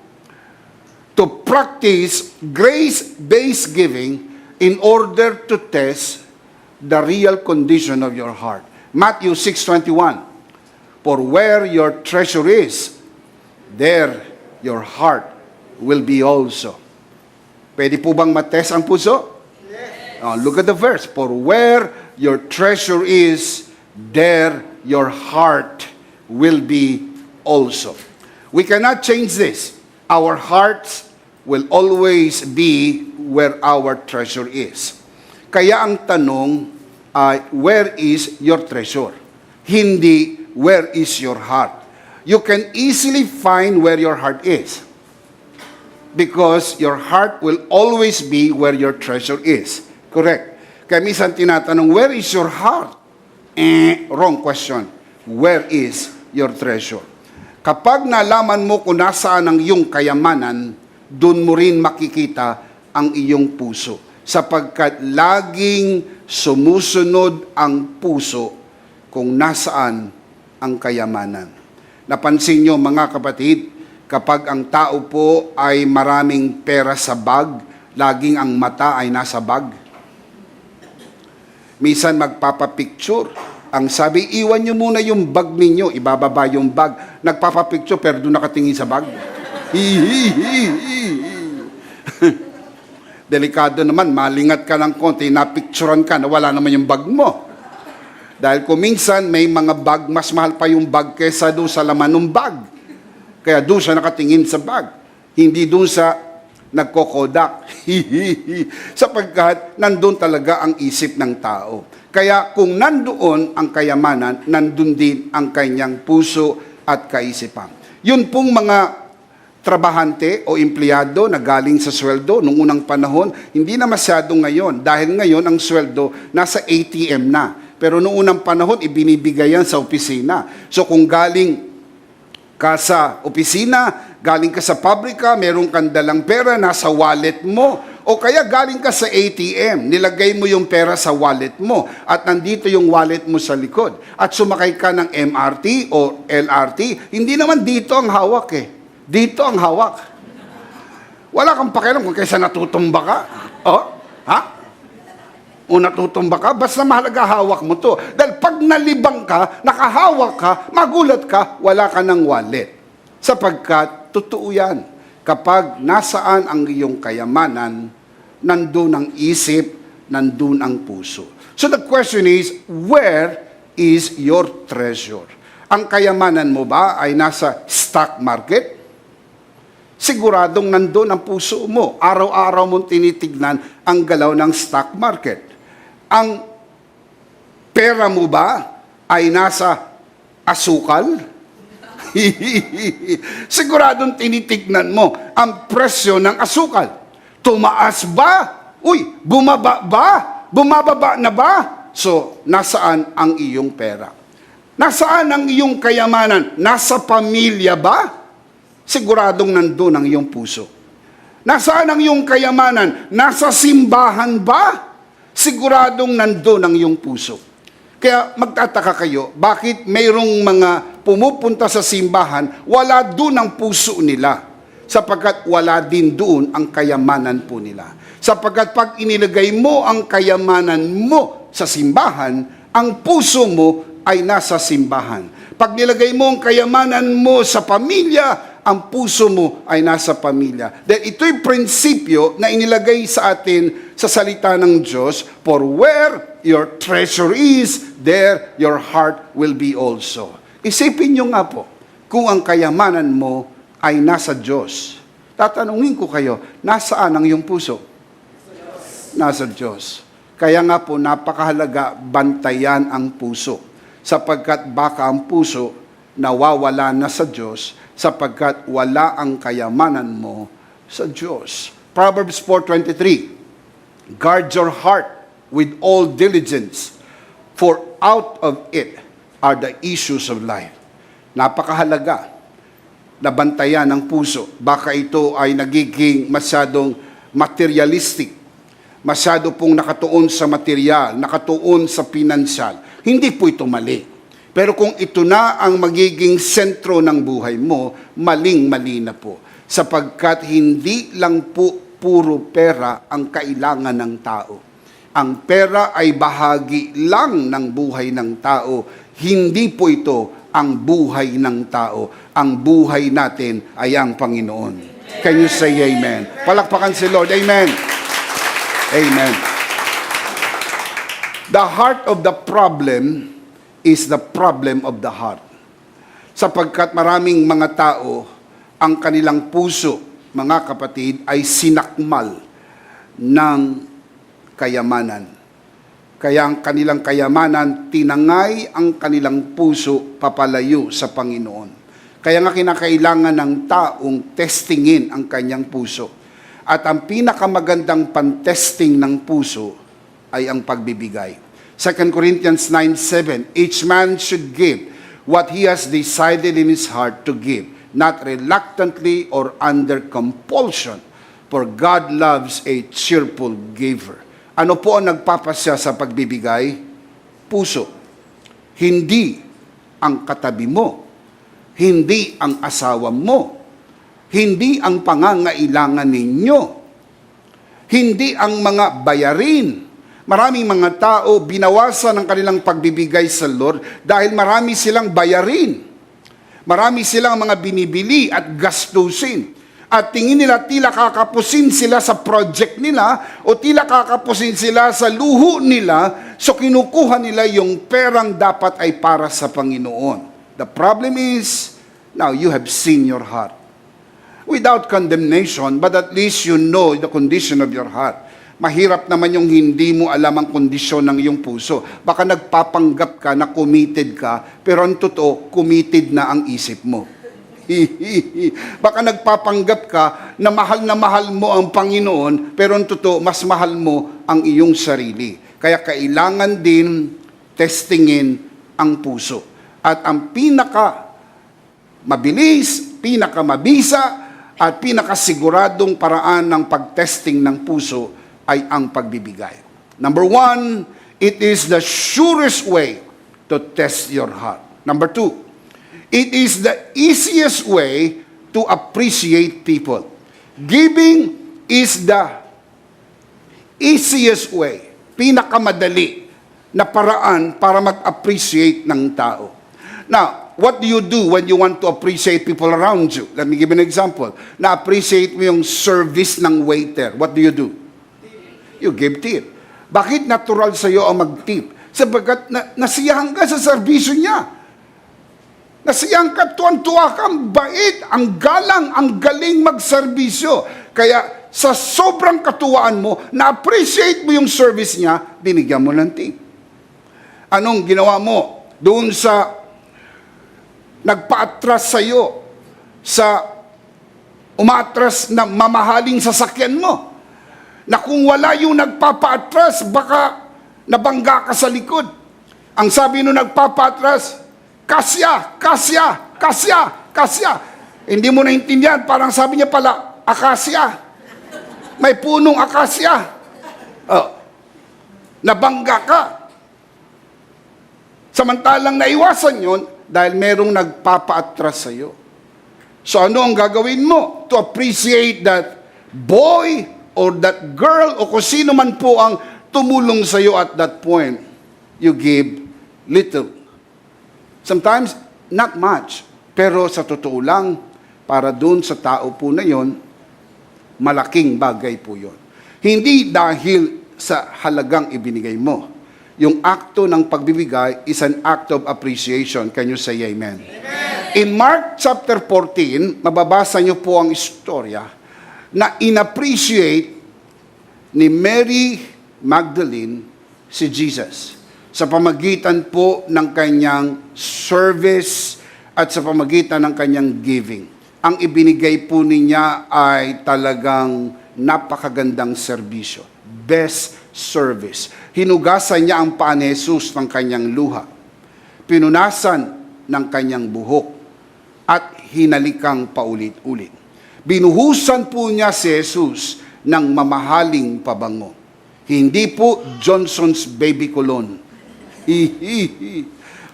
to practice grace-based giving in order to test the real condition of your heart. Matthew 6:21, for where your treasure is, there your heart will be also. Pwede po bang matest ang puso? Yes. Look at the verse. For where your treasure is, there your heart will be also. We cannot change this. Our hearts will always be where our treasure is. Kaya ang tanong ay, where is your treasure? Hindi, where is your heart? You can easily find where your heart is. Because your heart will always be where your treasure is. Correct. Kaya minsan tinatanong, where is your heart? Wrong question. Where is your treasure? Kapag nalaman mo kung nasaan ang iyong kayamanan, doon mo rin makikita ang iyong puso. Sapagkat laging sumusunod ang puso kung nasaan ang kayamanan. Napansin nyo mga kapatid, kapag ang tao po ay maraming pera sa bag, laging ang mata ay nasa bag. Minsan magpapapicture. Ang sabi, iwan nyo muna yung bag ninyo, ibababa yung bag. Nagpapapicture pero doon nakatingin sa bag. Delikado naman, malingat ka ng konti, napicturan ka na wala naman yung bag mo. Dahil kung minsan may mga bag, mas mahal pa yung bag kesa doon sa laman ng bag. Kaya doon siya nakatingin sa bag. Hindi doon sa nagkokodak. Sapagkat nandun talaga ang isip ng tao. Kaya kung nandoon ang kayamanan, nandun din ang kanyang puso at kaisipan. Yun pong mga trabahante o empleyado na galing sa sweldo nung unang panahon, hindi na masyado ngayon. Dahil ngayon ang sweldo nasa ATM na. Pero noong unang panahon, ibinibigay yan sa opisina. So kung galing ka sa opisina, Galing ka sa pabrika, meron kang dalang pera, nasa wallet mo. O kaya galing ka sa ATM, nilagay mo yung pera sa wallet mo at nandito yung wallet mo sa likod. At sumakay ka ng MRT o LRT, hindi naman dito ang hawak eh. Dito ang hawak. Wala kang pakialam kung kaysa natutumba ka. Oh, ha? O natutumba ka, basta mahalaga hawak mo to. Dahil pag nalibang ka, nakahawak ka, magulat ka, wala ka ng wallet. Sapagkat, totoo yan. Kapag nasaan ang iyong kayamanan, nandun ang isip, nandun ang puso. So the question is, where is your treasure? Ang kayamanan mo ba ay nasa stock market? Siguradong nandun ang puso mo. Araw-araw mong tinitignan ang galaw ng stock market. Ang pera mo ba ay nasa asukal? Siguradong tinitignan mo ang presyo ng asukal. Tumaas ba? Uy, bumaba ba? Bumababa na ba? So, nasaan ang iyong pera? Nasaan ang iyong kayamanan? Nasa pamilya ba? Siguradong nandun ang iyong puso. Nasaan ang iyong kayamanan? Nasa simbahan ba? Siguradong nandun ang iyong puso. Kaya magtataka kayo, bakit mayroong mga pumupunta sa simbahan, wala doon ang puso nila. Sapagkat wala din doon ang kayamanan po nila. Sapagkat pag inilagay mo ang kayamanan mo sa simbahan, ang puso mo ay nasa simbahan. Pag nilagay mo ang kayamanan mo sa pamilya, ang puso mo ay nasa pamilya. Dahil ito'y prinsipyo na inilagay sa atin sa salita ng Diyos, for where your treasure is, there your heart will be also. Isipin nyo nga po, kung ang kayamanan mo ay nasa Diyos. Tatanungin ko kayo, nasaan ang iyong puso? Nasa Diyos. Kaya nga po, napakahalaga, bantayan ang puso. Sapagkat baka ang puso nawawala na sa Diyos, sapagkat wala ang kayamanan mo sa Diyos. Proverbs 4:23, guard your heart with all diligence, for out of it are the issues of life. Napakahalaga na bantayan ang puso. Baka ito ay nagiging masyadong materialistic, masyado pong nakatuon sa material, nakatuon sa pinansyal. Hindi po ito mali. Pero kung ito na ang magiging sentro ng buhay mo, maling-mali na po. Sapagkat hindi lang po puro pera ang kailangan ng tao. Ang pera ay bahagi lang ng buhay ng tao. Hindi po ito ang buhay ng tao. Ang buhay natin ay ang Panginoon. Can you say amen? Palakpakan si Lord. Amen. Amen. The heart of the problem is the problem of the heart. Sapagkat maraming mga tao, ang kanilang puso, mga kapatid, ay sinakmal ng kayamanan. Kaya ang kanilang kayamanan, tinangay ang kanilang puso papalayo sa Panginoon. Kaya nga kinakailangan ng taong testingin ang kanyang puso. At ang pinakamagandang pantesting ng puso ay ang pagbibigay. 2 Corinthians 9:7, each man should give what he has decided in his heart to give, not reluctantly or under compulsion, for God loves a cheerful giver. Ano po ang nagpapasya sa pagbibigay? Puso. Hindi ang katabi mo, hindi ang asawa mo, hindi ang pangangailangan ninyo, hindi ang mga bayarin. Maraming mga tao binawasan ang kanilang pagbibigay sa Lord dahil marami silang bayarin. Marami silang mga binibili at gastusin. At tingin nila tila kakapusin sila sa project nila o tila kakapusin sila sa luho nila, so kinukuha nila yung perang dapat ay para sa Panginoon. The problem is, now you have seen your heart. Without condemnation, but at least you know the condition of your heart. Mahirap naman yung hindi mo alam ang kondisyon ng iyong puso. Baka nagpapanggap ka na committed ka, pero ang totoo, committed na ang isip mo. Baka nagpapanggap ka na mahal mo ang Panginoon, pero ang totoo, mas mahal mo ang iyong sarili. Kaya kailangan din testingin ang puso. At ang pinaka mabilis, pinakamabisa at pinakasiguradong paraan ng pagtesting ng puso ay ang pagbibigay. Number one, it is the surest way to test your heart. Number two, it is the easiest way to appreciate people. Giving is the easiest way, pinakamadali na paraan para mag-appreciate ng tao. Now, what do you do when you want to appreciate people around you? Let me give you an example. Na-appreciate mo yung service ng waiter. What do? You give tip. Bakit natural sa iyo ang mag-tip? Sabagat nasiyahan ka sa serbisyo niya. Nasiyahan ka, tuwan-tuwa ka, ang bait, ang galang, ang galing magserbisyo. Kaya sa sobrang katuwaan mo, na-appreciate mo yung service niya, binigyan mo ng tip. Anong ginawa mo? Doon sa nagpa-atras sa iyo, sa umatras na mamahaling sasakyan mo, na kung wala yung nagpapa-atras, baka nabangga ka sa likod. Ang sabi nung nagpapa-atras, kasya, kasya, kasya, kasya. Hindi mo naintindihan, parang sabi niya pala, akasya. May punong akasya. Oh, nabangga ka. Samantalang naiwasan yun, dahil merong nagpapa-atras sa iyo. So ano ang gagawin mo? To appreciate that boy, or that girl, o kung sino man po ang tumulong sa iyo at that point, you give little. Sometimes, not much. Pero sa totoo lang, para doon sa tao po na yon, malaking bagay po yon. Hindi dahil sa halagang ibinigay mo. Yung akto ng pagbibigay is an act of appreciation. Can you say amen? Amen. In Mark chapter 14, mababasa niyo po ang istorya na in-appreciate ni Mary Magdalene si Jesus sa pamagitan po ng kanyang service at sa pamagitan ng kanyang giving. Ang ibinigay po niya ay talagang napakagandang serbisyo. Best service. Hinugasan niya ang paa ni Jesus ng kanyang luha. Pinunasan ng kanyang buhok at hinalikang paulit-ulit. Binuhusan po niya si Jesus ng mamahaling pabango. Hindi po Johnson's Baby Cologne.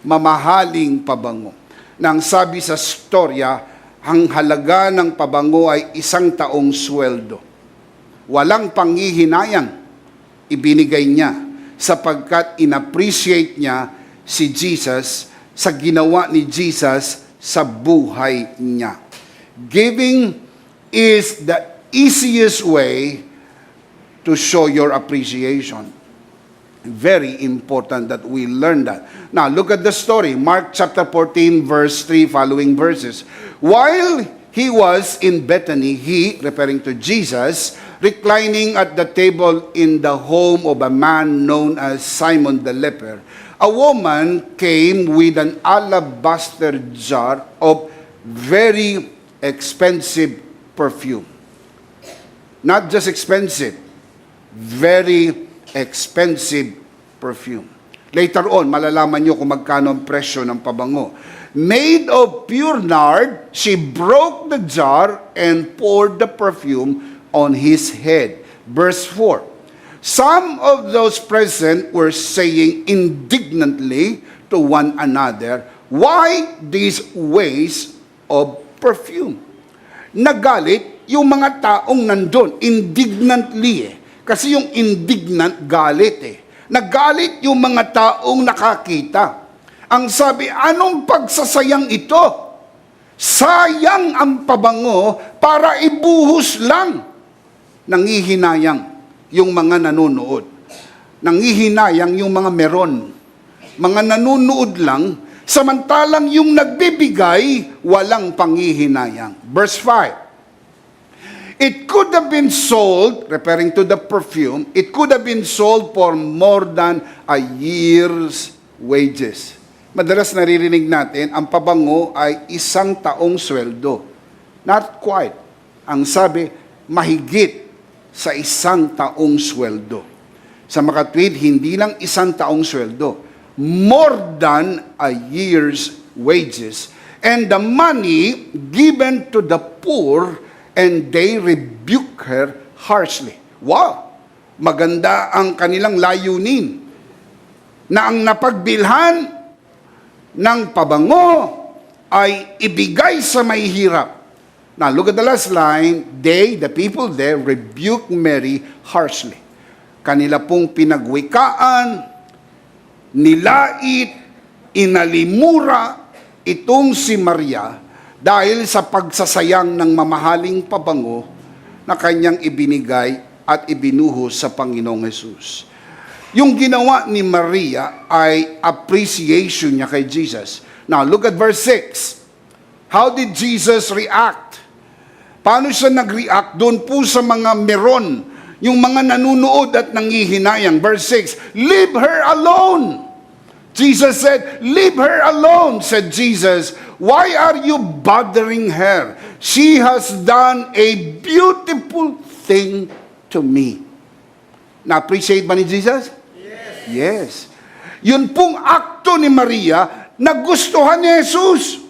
Mamahaling pabango. Nang sabi sa storya, ang halaga ng pabango ay 1 taong sweldo. Walang panghihinayang ibinigay niya sapagkat inappreciate niya si Jesus sa ginawa ni Jesus sa buhay niya. Giving is the easiest way to show your appreciation. Very important that we learn that. Now, look at the story. Mark chapter 14, verse 3, following verses. While he was in Bethany, he, referring to Jesus, reclining at the table in the home of a man known as Simon the leper, a woman came with an alabaster jar of very expensive perfume. Not just expensive, very expensive perfume. Later on, malalaman nyo kung magkano ang presyo ng pabango. Made of pure nard, she broke the jar and poured the perfume on his head. Verse 4. Some of those present were saying indignantly to one another, "Why this waste of perfume?" Nagalit yung mga taong nandun, indignantly Kasi yung indignant, galit Nagalit yung mga taong nakakita. Ang sabi, anong pagsasayang ito? Sayang ang pabango para ibuhos lang. Nangihinayang yung mga nanonood. Nangihinayang yung mga meron. Mga nanonood lang, samantalang yung nagbibigay, walang panghihinayang. Verse 5. It could have been sold, referring to the perfume, it could have been sold for more than a year's wages. Madalas naririnig natin, ang pabango ay 1 taong sweldo. Not quite. Ang sabi, mahigit sa 1 taong sweldo. Sa makatwid, hindi lang 1 taong sweldo. More than a year's wages. and the money given to the poor, and they rebuke her harshly. Wow! Maganda ang kanilang layunin na ang napagbilhan ng pabango ay ibigay sa mahihirap. Now, look at the last line. They, the people there, rebuke Mary harshly. Kanila pong pinagwikaan, nilait, inalimura itong si Maria dahil sa pagsasayang ng mamahaling pabango na kanyang ibinigay at ibinuhos sa Panginoong Hesus. Yung ginawa ni Maria ay appreciation niya kay Jesus. Now, look at verse 6. How did Jesus react? Paano siya nag-react doon po sa mga meron, yung mga nanunood at nangihinayang? Verse 6, leave her alone. Jesus said, leave her alone, said Jesus. Why are you bothering her? She has done a beautiful thing to me. Na-appreciate ba ni Jesus? Yes. Yun pong akto ni Maria, nagustuhan ni Jesus.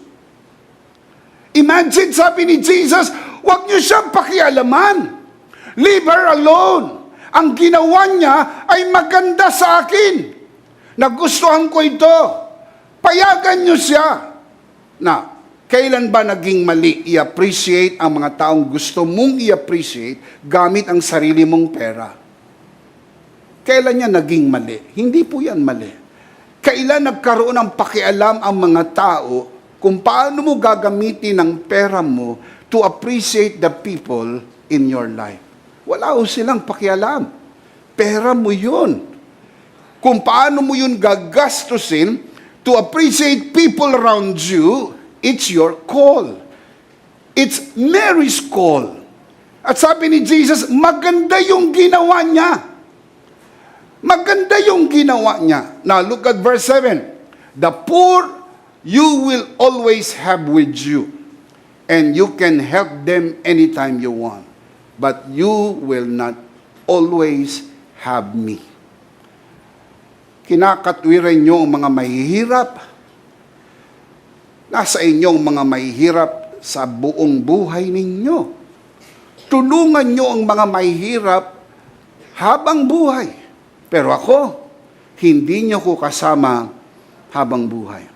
Imagine, sabi ni Jesus, huwag niyo siyang pakialaman. Leave her alone. Ang ginawa niya ay maganda sa akin. Nagustuhan ko ito. Payagan niyo siya. Na, kailan ba naging mali i-appreciate ang mga taong gusto mong i-appreciate gamit ang sarili mong pera? Kailan niya naging mali? Hindi po yan mali. Kailan nagkaroon ng pakialam ang mga tao kung paano mo gagamitin ang pera mo to appreciate the people in your life? Wala ho silang pakialam. Pera mo yun. Kung paano mo yun gagastusin to appreciate people around you, it's your call. It's Mary's call. At sabi ni Jesus, maganda yung ginawa niya. Maganda yung ginawa niya. Now, look at verse 7. The poor you will always have with you, and you can help them anytime you want. But you will not always have me. Kinakatwiran niyo ang mga mahihirap. Nasa inyong mga mahihirap sa buong buhay ninyo. Tulungan niyo ang mga mahihirap habang buhay. Pero ako, hindi niyo ko kasama habang buhay.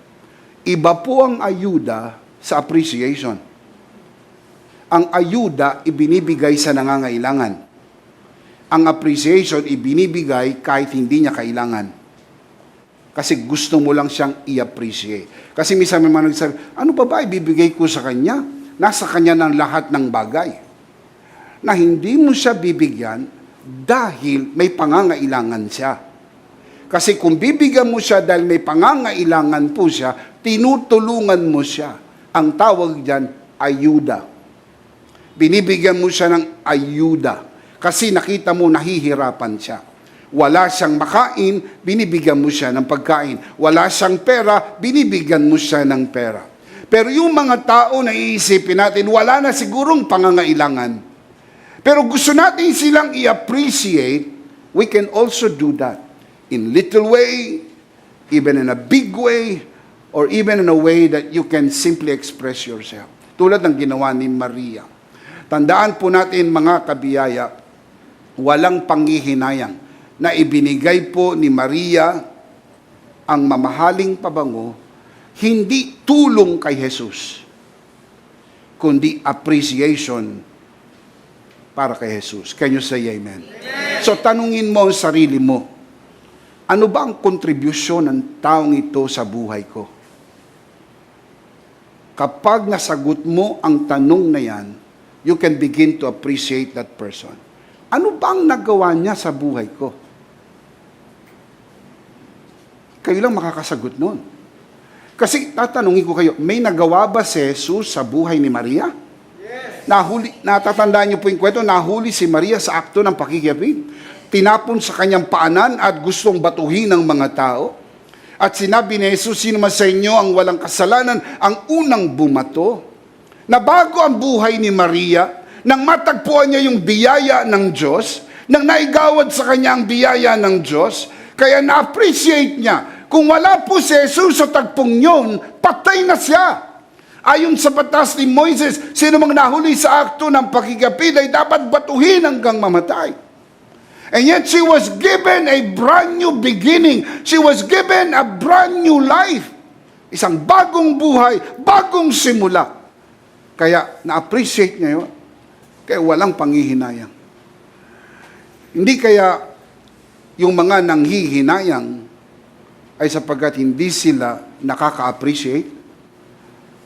Iba po ang ayuda sa appreciation. Ang ayuda, ibinibigay sa nangangailangan. Ang appreciation, ibinibigay kahit hindi niya kailangan. Kasi gusto mo lang siyang i-appreciate. Kasi minsan may mga nagsasabi, ano ba ibibigay ko sa kanya? Nasa kanya ng lahat ng bagay. Na hindi mo siya bibigyan dahil may pangangailangan siya. Kasi kung bibigyan mo siya dahil may pangangailangan po siya, tinutulungan mo siya. Ang tawag diyan, ayuda. Binibigyan mo siya ng ayuda. Kasi nakita mo nahihirapan siya. Wala siyang makain, binibigyan mo siya ng pagkain. Wala siyang pera, binibigyan mo siya ng pera. Pero yung mga tao na iisipin natin, wala na sigurong pangangailangan. Pero gusto natin silang i-appreciate, we can also do that. In little way, even in a big way, or even in a way that you can simply express yourself. Tulad ng ginawa ni Maria. Tandaan po natin mga kabiyaya, walang panghihinayang na ibinigay po ni Maria ang mamahaling pabango, hindi tulong kay Jesus, kundi appreciation para kay Jesus. Can you say amen? Amen. So tanungin mo ang sarili mo, ano ba ang kontribusyon ng taong ito sa buhay ko? Kapag nasagot mo ang tanong na yan, you can begin to appreciate that person. Ano ba ang nagawa niya sa buhay ko? Kayo lang makakasagot nun. Kasi tatanungin ko kayo, may nagawa ba si Jesus sa buhay ni Maria? Yes. Natatandaan niyo po yung kwento, nahuli si Maria sa akto ng pakikipig. Tinapon sa kanyang paanan at gustong batuhin ng mga tao. At sinabi ni Jesus, sino man sa inyo ang walang kasalanan, ang unang bumato. Na bago ang buhay ni Maria, nang matagpuan niya yung biyaya ng Diyos, nang naigawad sa kanya ang biyaya ng Diyos, kaya na-appreciate niya. Kung wala po si Jesus sa tagpong yun, patay na siya. Ayon sa batas ni Moises, sino mang nahuli sa akto ng pakikapid ay dapat batuhin hanggang mamatay. And yet she was given a brand new beginning. She was given a brand new life. Isang bagong buhay, bagong simula. Kaya na-appreciate niya yun. Kaya walang panghihinayang. Hindi kaya yung mga nanghihinayang ay sapagkat hindi sila nakaka-appreciate?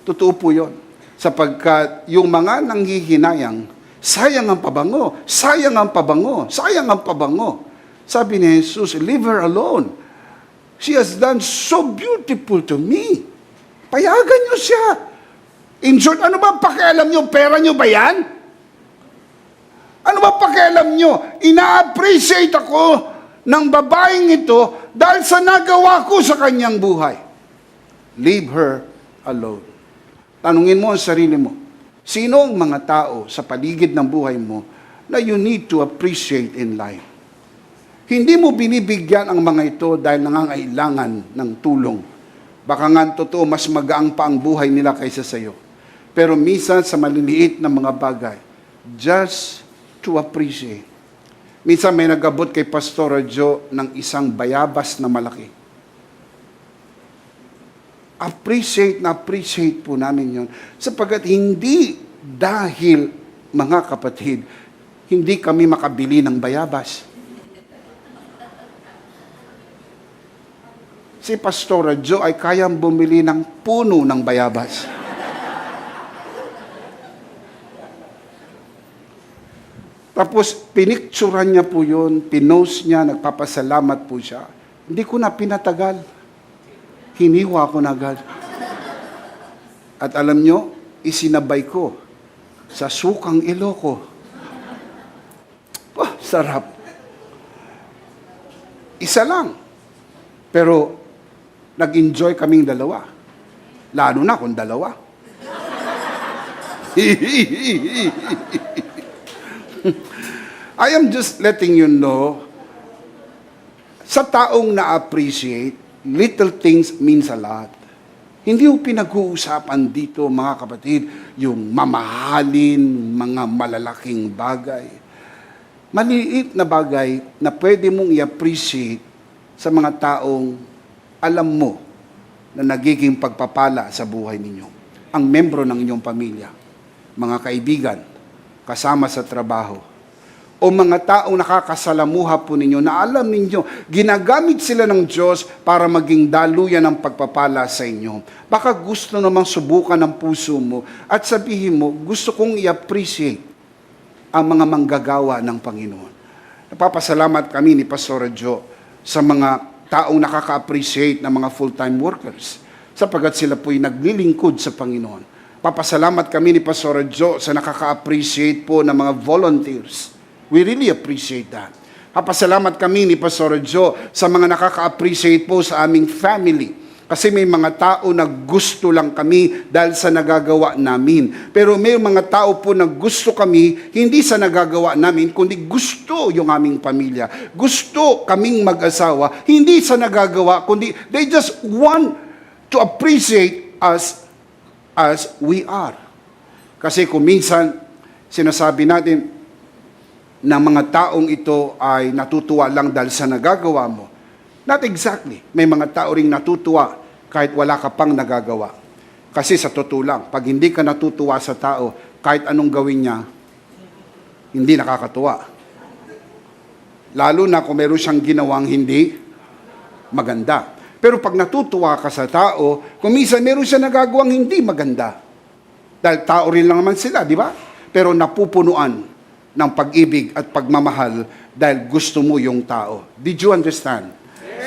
Totoo po yun. Sapagkat yung mga nanghihinayang, sayang ang pabango, sayang ang pabango, sayang ang pabango. Sabi ni Jesus, leave her alone. She has done so beautiful to me. Payagan niyo siya. In short, ano ba pakialam niyo? Pera niyo ba yan? Ano ba pakialam niyo? Ina-appreciate ako ng babaeng ito dahil sa nagawa ko sa kanyang buhay. Leave her alone. Tanungin mo ang sarili mo, sino ang mga tao sa paligid ng buhay mo na you need to appreciate in life? Hindi mo binibigyan ang mga ito dahil nangangailangan ng tulong. Baka nga totoo, mas magaang pa ang buhay nila kaysa sa iyo. Pero minsan sa maliliit na mga bagay, just to appreciate. Minsan may nag-abot kay Pastor Joe ng isang bayabas na malaki. Appreciate po namin yon. Sapagkat hindi dahil, mga kapatid, hindi kami makabili ng bayabas. Si Pastor Joe ay kayang bumili ng puno ng bayabas. Tapos, pinicturan niya po yun, pinost niya, nagpapasalamat po siya. Hindi ko na pinatagal. Hiniwa ko na agad. At alam nyo, isinabay ko sa sukang Iloko. Oh, sarap. Isa lang. Pero, nag-enjoy kaming dalawa. Lalo na kung dalawa. I am just letting you know, sa taong na-appreciate, little things means a lot. Hindi ko pinag-uusapan dito, mga kapatid, yung mamahalin, mga malalaking bagay. Maliit na bagay na pwede mong i-appreciate sa mga taong alam mo na nagiging pagpapala sa buhay ninyo. Ang membro ng inyong pamilya, mga kaibigan, kasama sa trabaho, o mga taong nakakasalamuha po ninyo na alam ninyo, ginagamit sila ng Diyos para maging daluyan ng pagpapala sa inyo. Baka gusto namang subukan ng puso mo at sabihin mo, gusto kong i-appreciate ang mga manggagawa ng Panginoon. Napapasalamat kami ni Pastor Joe sa mga taong nakaka-appreciate ng mga full-time workers sapagkat sila po'y naglilingkod sa Panginoon. Papasalamat kami ni Pastor Joe sa nakaka-appreciate po ng mga volunteers. We really appreciate that. Papasalamat kami ni Pastor Joe sa mga nakaka-appreciate po sa aming family. Kasi may mga tao na gusto lang kami dahil sa nagagawa namin. Pero may mga tao po na gusto kami hindi sa nagagawa namin, kundi gusto yung aming pamilya. Gusto kaming mag-asawa, hindi sa nagagawa, kundi they just want to appreciate us as we are. Kasi kung minsan sinasabi natin, na mga taong ito ay natutuwa lang dahil sa nagagawa mo. Not exactly. May mga tao ring natutuwa kahit wala ka pang nagagawa. Kasi sa totoo lang, pag hindi ka natutuwa sa tao, kahit anong gawin niya, hindi nakakatuwa. Lalo na kung meron siyang ginawang hindi maganda. Pero pag natutuwa ka sa tao, kung minsan meron siya nagagawang hindi maganda. Dahil tao rin lang naman sila, di ba? Pero napupunuan ng pag-ibig at pagmamahal dahil gusto mo yung tao. Did you understand?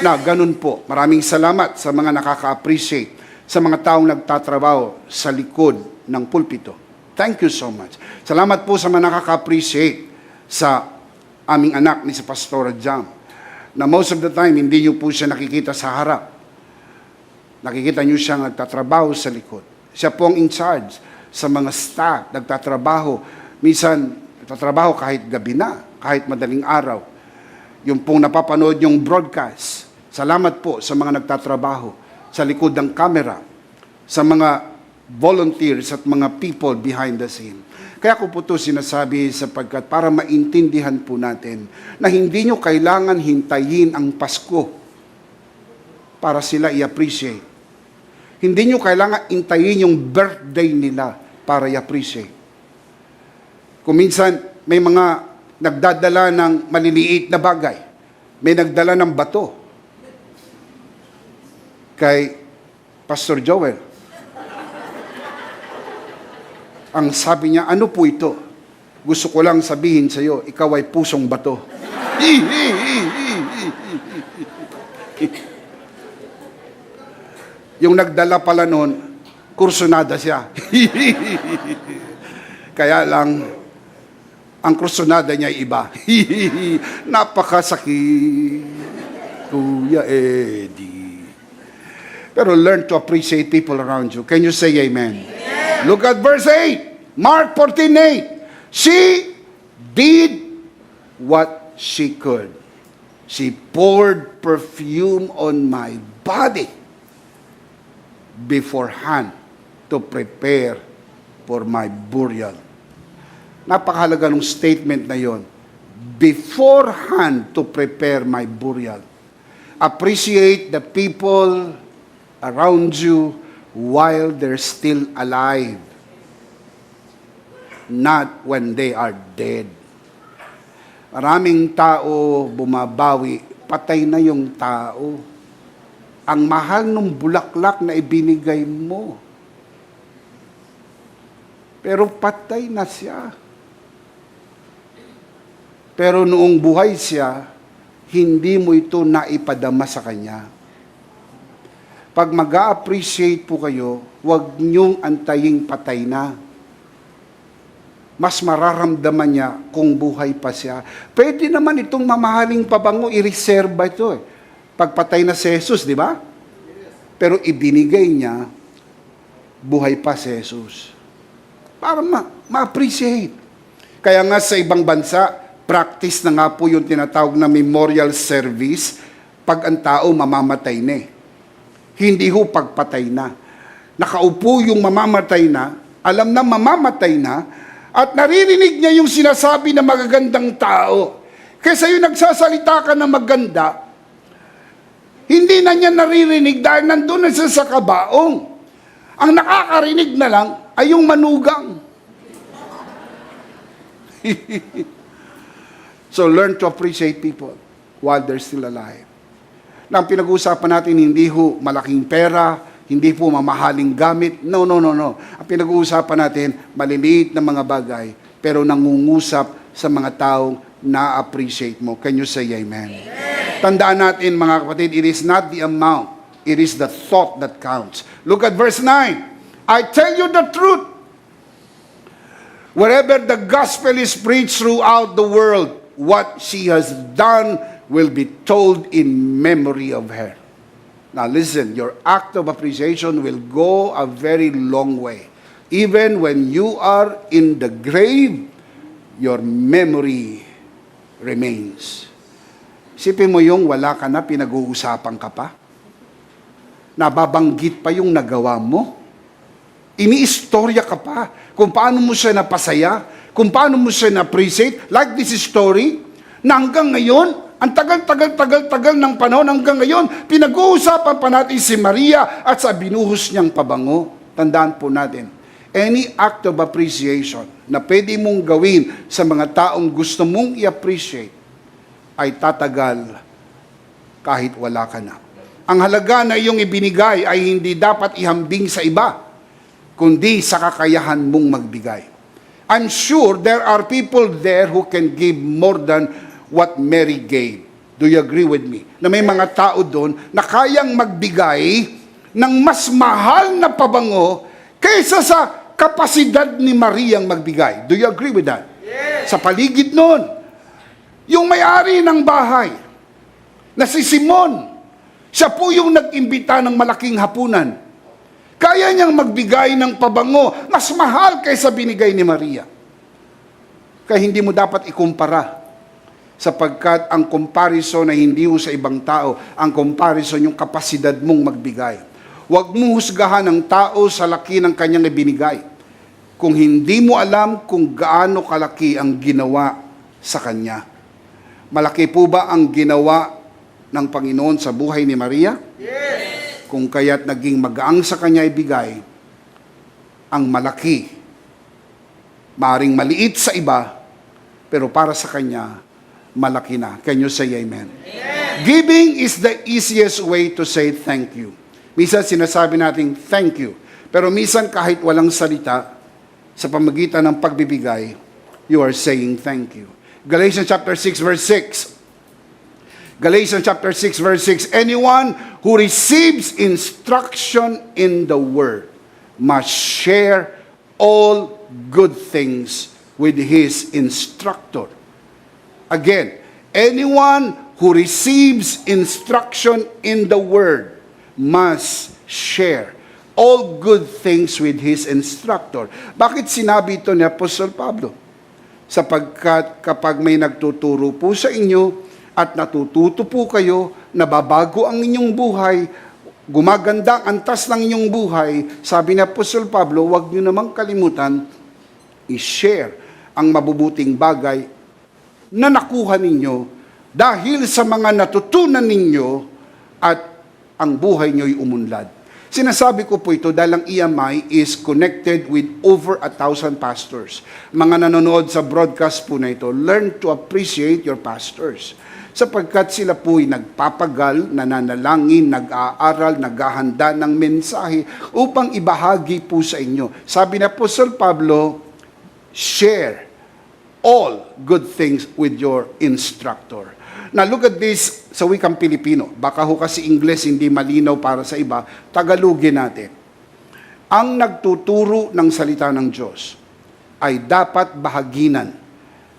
Na ganun po. Maraming salamat sa mga nakaka-appreciate, sa mga taong nagtatrabaho sa likod ng pulpito. Thank you so much. Salamat po sa mga nakaka-appreciate sa aming anak ni si Pastor Jam, na most of the time, hindi niyo po siya nakikita sa harap. Nakikita niyo siyang nagtatrabaho sa likod. Siya po ang in charge sa mga staff, nagtatrabaho. Minsan, nagtatrabaho kahit gabi na, kahit madaling araw. Yung pong napapanood yung broadcast. Salamat po sa mga nagtatrabaho sa likod ng camera, sa mga volunteers at mga people behind the scene. Kaya ko po ito sinasabi sapagkat para maintindihan po natin na hindi nyo kailangan hintayin ang Pasko para sila i-appreciate. Hindi nyo kailangan hintayin yung birthday nila para i-appreciate. Kung minsan may mga nagdadala ng maliliit na bagay, may nagdala ng bato kay Pastor Joel. Ang sabi niya, ano po ito? Gusto ko lang sabihin sa iyo, ikaw ay pusong bato. Yung nagdala pala noon, kursunada siya. Kaya lang, ang kursunada niya ay iba. Napakasakit, Kuya Eddie. Pero learn to appreciate people around you. Can you say amen? Look at verse 8. Mark 14:8. She did what she could. She poured perfume on my body beforehand to prepare for my burial. Napakahalaga ng statement na yon. Beforehand to prepare my burial. Appreciate the people around you while they're still alive, not when they are dead. Maraming tao bumabawi, patay na yung tao. Ang mahal ng bulaklak na ibinigay mo, pero patay na siya. Pero noong buhay siya, hindi mo ito naipadama sa kanya. Pag mag-a-appreciate po kayo, huwag niyong antaying patay na. Mas mararamdaman niya kung buhay pa siya. Pwede naman itong mamahaling pabango, i-reserva ito. Pag patay na si Jesus, di ba? Pero ibinigay niya, buhay pa si Jesus. Para ma-appreciate. Kaya nga sa ibang bansa, practice na nga po yung tinatawag na memorial service pag ang tao mamamatay na eh. Hindi ho pagpatay na. Nakaupo yung mamamatay na, alam na mamamatay na, at naririnig niya yung sinasabi ng magagandang tao. Kaysa yung nagsasalita ka ng maganda, hindi na niya naririnig dahil nandun na siya sa kabaong. Ang nakakarinig na lang ay yung manugang. So learn to appreciate people while they're still alive. Na ang pinag-uusapan natin, hindi ho malaking pera, hindi po mamahaling gamit. No. Ang pinag-uusapan natin, maliliit na mga bagay, pero nangungusap sa mga taong na-appreciate mo. Can you say amen? Tandaan natin, mga kapatid, it is not the amount, it is the thought that counts. Look at verse 9. I tell you the truth. Wherever the gospel is preached throughout the world, what she has done will be told in memory of her. Now listen, your act of appreciation will go a very long way. Even when you are in the grave, your memory remains. Isipin mo yung wala ka na, pinag-uusapan ka pa. Nababanggit pa yung nagawa mo. Iniistorya ka pa kung paano mo siya napasaya, kung paano mo siya na-appreciate. Like this story, na hanggang ngayon, ang tagal ng panahon hanggang ngayon, pinag-uusapan pa natin si Maria at sa binuhos niyang pabango. Tandaan po natin, any act of appreciation na pwede mong gawin sa mga taong gusto mong i-appreciate ay tatagal kahit wala ka na. Ang halaga na iyong ibinigay ay hindi dapat ihambing sa iba, kundi sa kakayahan mong magbigay. I'm sure there are people there who can give more than what Mary gave. Do you agree with me? Na may mga tao doon na kayang magbigay ng mas mahal na pabango kaysa sa kapasidad ni Mariang magbigay. Do you agree with that? Yes. Sa paligid noon, yung may-ari ng bahay, na si Simon, siya po yung nag-imbita ng malaking hapunan. Kaya niyang magbigay ng pabango, mas mahal kaysa binigay ni Maria. Kaya hindi mo dapat ikumpara. Sapagkat ang comparison ay hindi ho sa ibang tao, ang comparison yung kapasidad mong magbigay. Huwag mo husgahan ang tao sa laki ng kanyang ibinigay, kung hindi mo alam kung gaano kalaki ang ginawa sa kanya. Malaki po ba ang ginawa ng Panginoon sa buhay ni Maria? Yes. Kung kaya't naging magaang sa kanya ibigay ang malaki. Maaring maliit sa iba, pero para sa kanya, malaki na. Can you say amen? Amen. Giving is the easiest way to say thank you. Minsan sinasabi natin thank you. Pero minsan kahit walang salita, sa pamagitan ng pagbibigay, you are saying thank you. Galatians chapter 6 verse 6. Galatians chapter 6 verse 6. Anyone who receives instruction in the word must share all good things with his instructor. Again, anyone who receives instruction in the word must share all good things with his instructor. Bakit sinabi ito ni Apostol Pablo? Sapagkat kapag may nagtuturo po sa inyo at natututo po kayo, nababago ang inyong buhay, gumaganda ang antas ng inyong buhay, sabi ni Apostol Pablo, huwag nyo namang kalimutan i-share ang mabubuting bagay na nakuha ninyo dahil sa mga natutunan ninyo at ang buhay nyo'y umunlad. Sinasabi ko po ito dahil ang EMI is connected with over 1,000 pastors. Mga nanonood sa broadcast po na ito, learn to appreciate your pastors. Sapagkat sila po'y nagpapagal, nananalangin, nag-aaral, naghahanda ng mensahe upang ibahagi po sa inyo. Sabi na Apostle Pablo, share all good things with your instructor. Now, look at this sa wikang Pilipino. Baka ho kasi Ingles hindi malinaw para sa iba, Tagalogin natin. Ang nagtuturo ng salita ng Diyos ay dapat bahaginan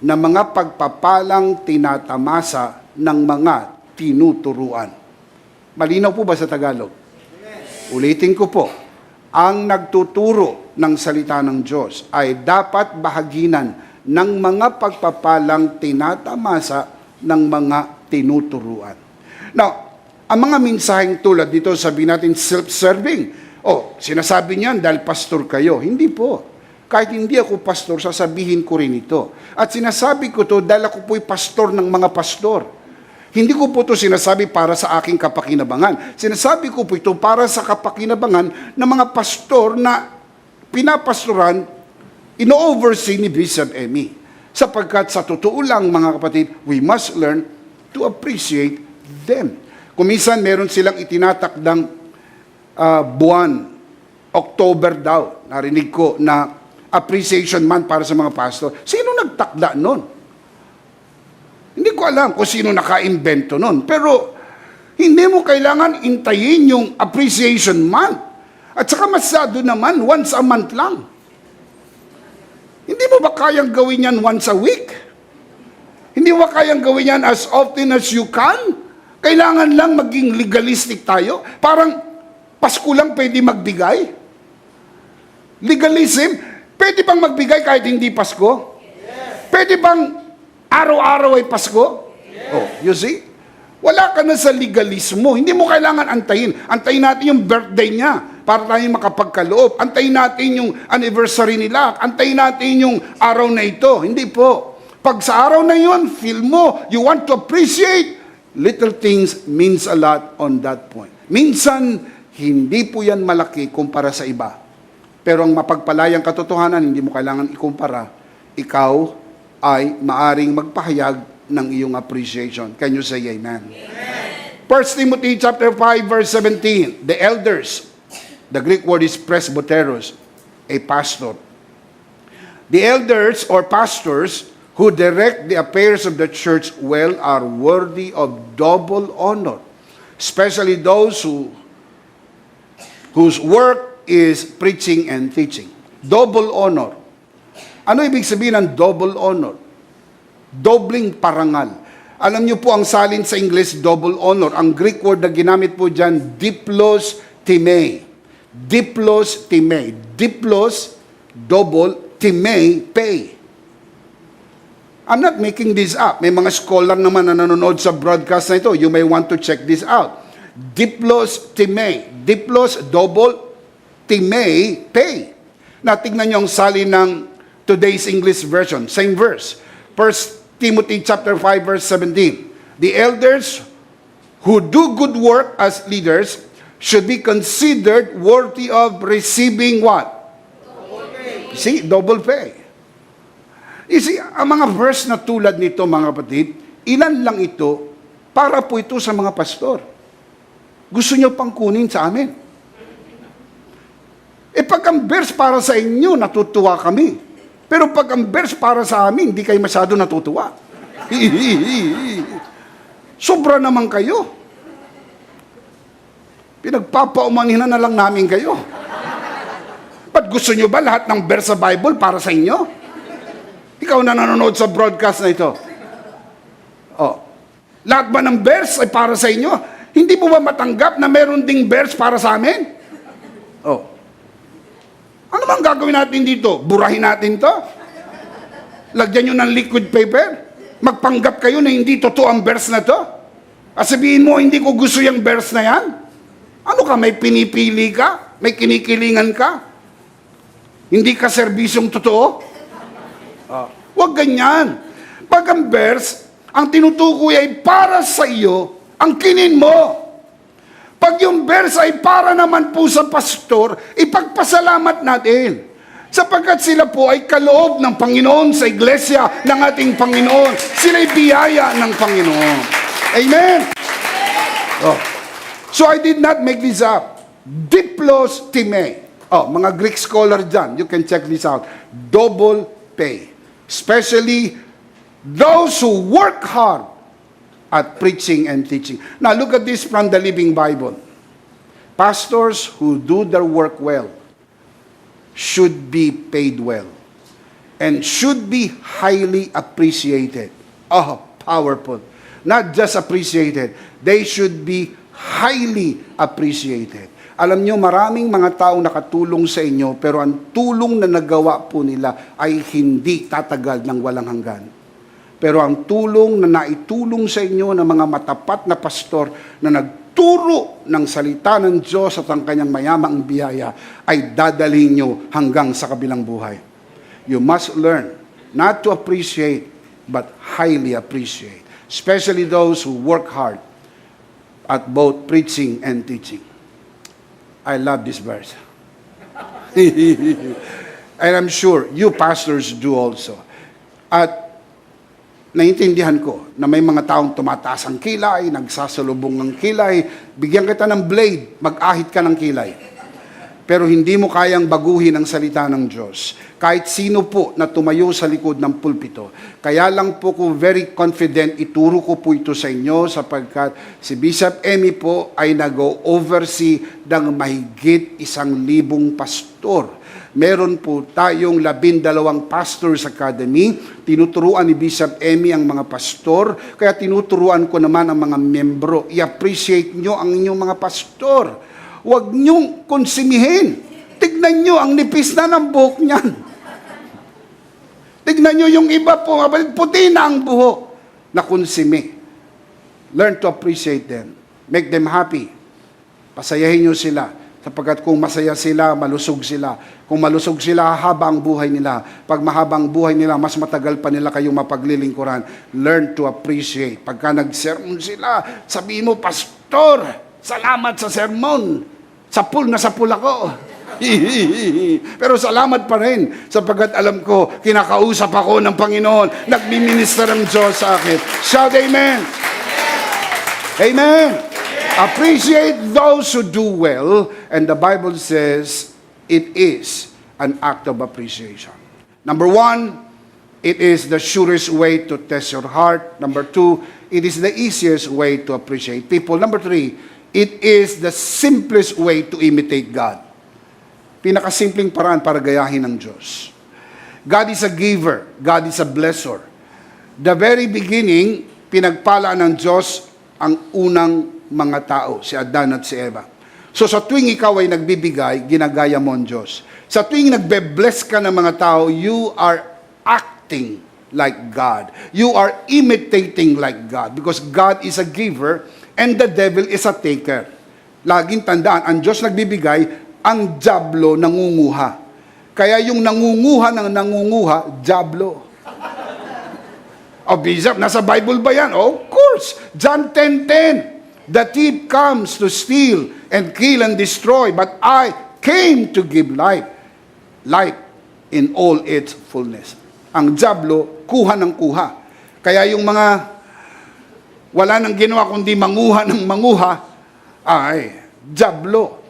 ng mga pagpapalang tinatamasa ng mga tinuturuan. Malinaw po ba sa Tagalog? Ulitin ko po. Ang nagtuturo ng salita ng Diyos ay dapat bahaginan ng mga pagpapalang tinatamasa ng mga tinuturuan. Now, ang mga mensaheng tulad dito, sabihin natin self-serving. Sinasabi niyan dahil pastor kayo. Hindi po. Kahit hindi ako pastor, sasabihin ko rin ito. At sinasabi ko to dahil ako po'y pastor ng mga pastor. Hindi ko po ito sinasabi para sa aking kapakinabangan. Sinasabi ko po ito para sa kapakinabangan ng mga pastor na pinapastoran, ino-oversee ni Bishop Emmy. Sapagkat sa totoo lang mga kapatid, we must learn to appreciate them. Kung minsan meron silang itinatakdang buwan, October daw, narinig ko na appreciation month para sa mga pastor. Sino nagtakda nun? Hindi ko alam kung sino naka-invento nun. Pero hindi mo kailangan intayin yung appreciation month. At saka masyado naman, once a month lang. Hindi mo ba kayang gawin yan once a week? Hindi mo ba kayang gawin yan as often as you can? Kailangan lang maging legalistic tayo. Parang Pasko lang pwede magbigay. Legalism, pwede bang magbigay kahit hindi Pasko? Yes. Pwede bang araw-araw ay Pasko? Yes. You see? Wala ka na sa legalismo. Hindi mo kailangan antayin. Antayin natin yung birthday niya para tayo makapagkaloob. Antayin natin yung anniversary nila. Antayin natin yung araw na ito. Hindi po. Pag sa araw na yun, feel mo, you want to appreciate, little things means a lot on that point. Minsan, hindi po yan malaki kumpara sa iba. Pero ang mapagpalayang katotohanan, hindi mo kailangan ikumpara. Ikaw ay maaring magpahayag ng iyong appreciation. Can you say amen? Amen. 1 Timothy chapter 5 verse 17. The elders, the Greek word is presbyteros, a pastor. The elders or pastors who direct the affairs of the church well are worthy of double honor, especially those whose work is preaching and teaching. Double honor. Ano ibig sabihin ng double honor? Dobling parangal. Alam niyo po ang salin sa English, double honor. Ang Greek word na ginamit po dyan, diplos timei. Diplos timei. Diplos, double, timei, pay. I'm not making this up. May mga scholar naman na nanonood sa broadcast na ito. You may want to check this out. Diplos time. Diplos, double. Time, pay. Natignan niyo ang salin ng today's English version. Same verse. 1 Timothy chapter 5 verse 17. The elders who do good work as leaders should be considered worthy of receiving what? See, double pay. You see, ang mga verse na tulad nito, mga kapatid, ilan lang ito, para po ito sa mga pastor. Gusto nyo pang kunin sa amin. Pag ang verse para sa inyo, natutuwa kami. Pero pag ang verse para sa amin, hindi kayo masyado natutuwa. Sobra naman kayo. Pinagpapaumanhin na lang namin kayo. Ba't gusto nyo ba lahat ng verse sa Bible para sa inyo? Ikaw na nanonood sa broadcast na ito. Oh. Lahat ba ng verse ay para sa inyo? Hindi mo ba matanggap na meron ding verse para sa amin? Oh. Ano bang gagawin natin dito? Burahin natin to? Lagyan nyo ng liquid paper? Magpanggap kayo na hindi totoo ang verse na to? At sabihin mo, hindi ko gusto yung verse na yan? Ano ka, may pinipili ka? May kinikilingan ka? Hindi ka serbisyong totoo? Huwag ganyan. Pag ang verse, ang tinutukoy ay para sa iyo, ang kinin mo. Pag yung verse ay para naman po sa pastor, ipagpasalamat natin. Sapagkat sila po ay kaloob ng Panginoon sa iglesia ng ating Panginoon. Sila'y biyaya ng Panginoon. Amen? Oh. So I did not make this up. Diplos time. Oh, mga Greek scholar dyan, you can check this out. Double pay. Especially those who work hard at preaching and teaching. Now, look at this from the Living Bible. Pastors who do their work well should be paid well and should be highly appreciated. Oh, powerful. Not just appreciated. They should be highly appreciated. Alam nyo, maraming mga taong nakatulong sa inyo, pero ang tulong na nagawa po nila ay hindi tatagal ng walang hanggan. Pero ang tulong na naitulong sa inyo ng mga matapat na pastor na nagturo ng salita ng Diyos at ang kanyang mayamang biyaya ay dadalhin nyo hanggang sa kabilang buhay. You must learn not to appreciate but highly appreciate. Especially those who work hard at both preaching and teaching. I love this verse. And I'm sure you pastors do also. At naiintindihan ko na may mga taong tumataas ang kilay, nagsasalubong ng kilay, bigyan kita ng blade, mag-ahit ka ng kilay. Pero hindi mo kayang baguhin ang salita ng Diyos. Kahit sino po na tumayo sa likod ng pulpito. Kaya lang po ko very confident, ituro ko po ito sa inyo sapagkat si Bishop Emmy po ay nag-oversee ng mahigit 1,000 pastor. Meron po tayong 12 Pastors Academy. Tinuturuan ni Bishop Emmy ang mga pastor. Kaya tinuturuan ko naman ang mga membro. I-appreciate nyo ang inyong mga pastor. Huwag nyong konsumihin. Tignan nyo, ang nipis na ng buhok niyan. Tignan nyo yung iba po, puti na ang buhok na konsumi. Learn to appreciate them. Make them happy. Pasayahin nyo sila. Sapagkat kung masaya sila, malusog sila. Kung malusog sila, haba ang buhay nila. Pag mahabang buhay nila, mas matagal pa nila kayong mapaglilingkuran. Learn to appreciate. Pagka nag-sermon sila, sabihin mo, Pastor, salamat sa sermon. Sapul na sapul ako. Pero salamat pa rin sapagkat alam ko, kinakausap ako ng Panginoon. Nagmi-minister ang Diyos sa akin. Shout amen. Amen. Appreciate those who do well. And the Bible says, it is an act of appreciation. Number 1, it is the surest way to test your heart. Number 2, it is the easiest way to appreciate people. Number 3, it is the simplest way to imitate God. Pinakasimpleng paraan para gayahin ng Diyos. God is a giver. God is a blesser. The very beginning, pinagpala ng Diyos ang unang mga tao, si Adan at si Eva. So sa tuwing ikaw ay nagbibigay, ginagaya mo ang Diyos. Sa tuwing nagbe-bless ka ng mga tao, you are acting like God. You are imitating like God. Because God is a giver and the devil is a taker. Laging tandaan, ang Diyos nagbibigay, ang dyablo nangunguha. Kaya yung nangunguha ng nangunguha, dyablo. Bishop, nasa Bible ba yan? Of course. John 10:10. The thief comes to steal and kill and destroy, but I came to give life. Life in all its fullness. Ang dyablo, kuha ng kuha. Kaya yung mga wala nang ginawa kundi manguha ng manguha, ay dyablo.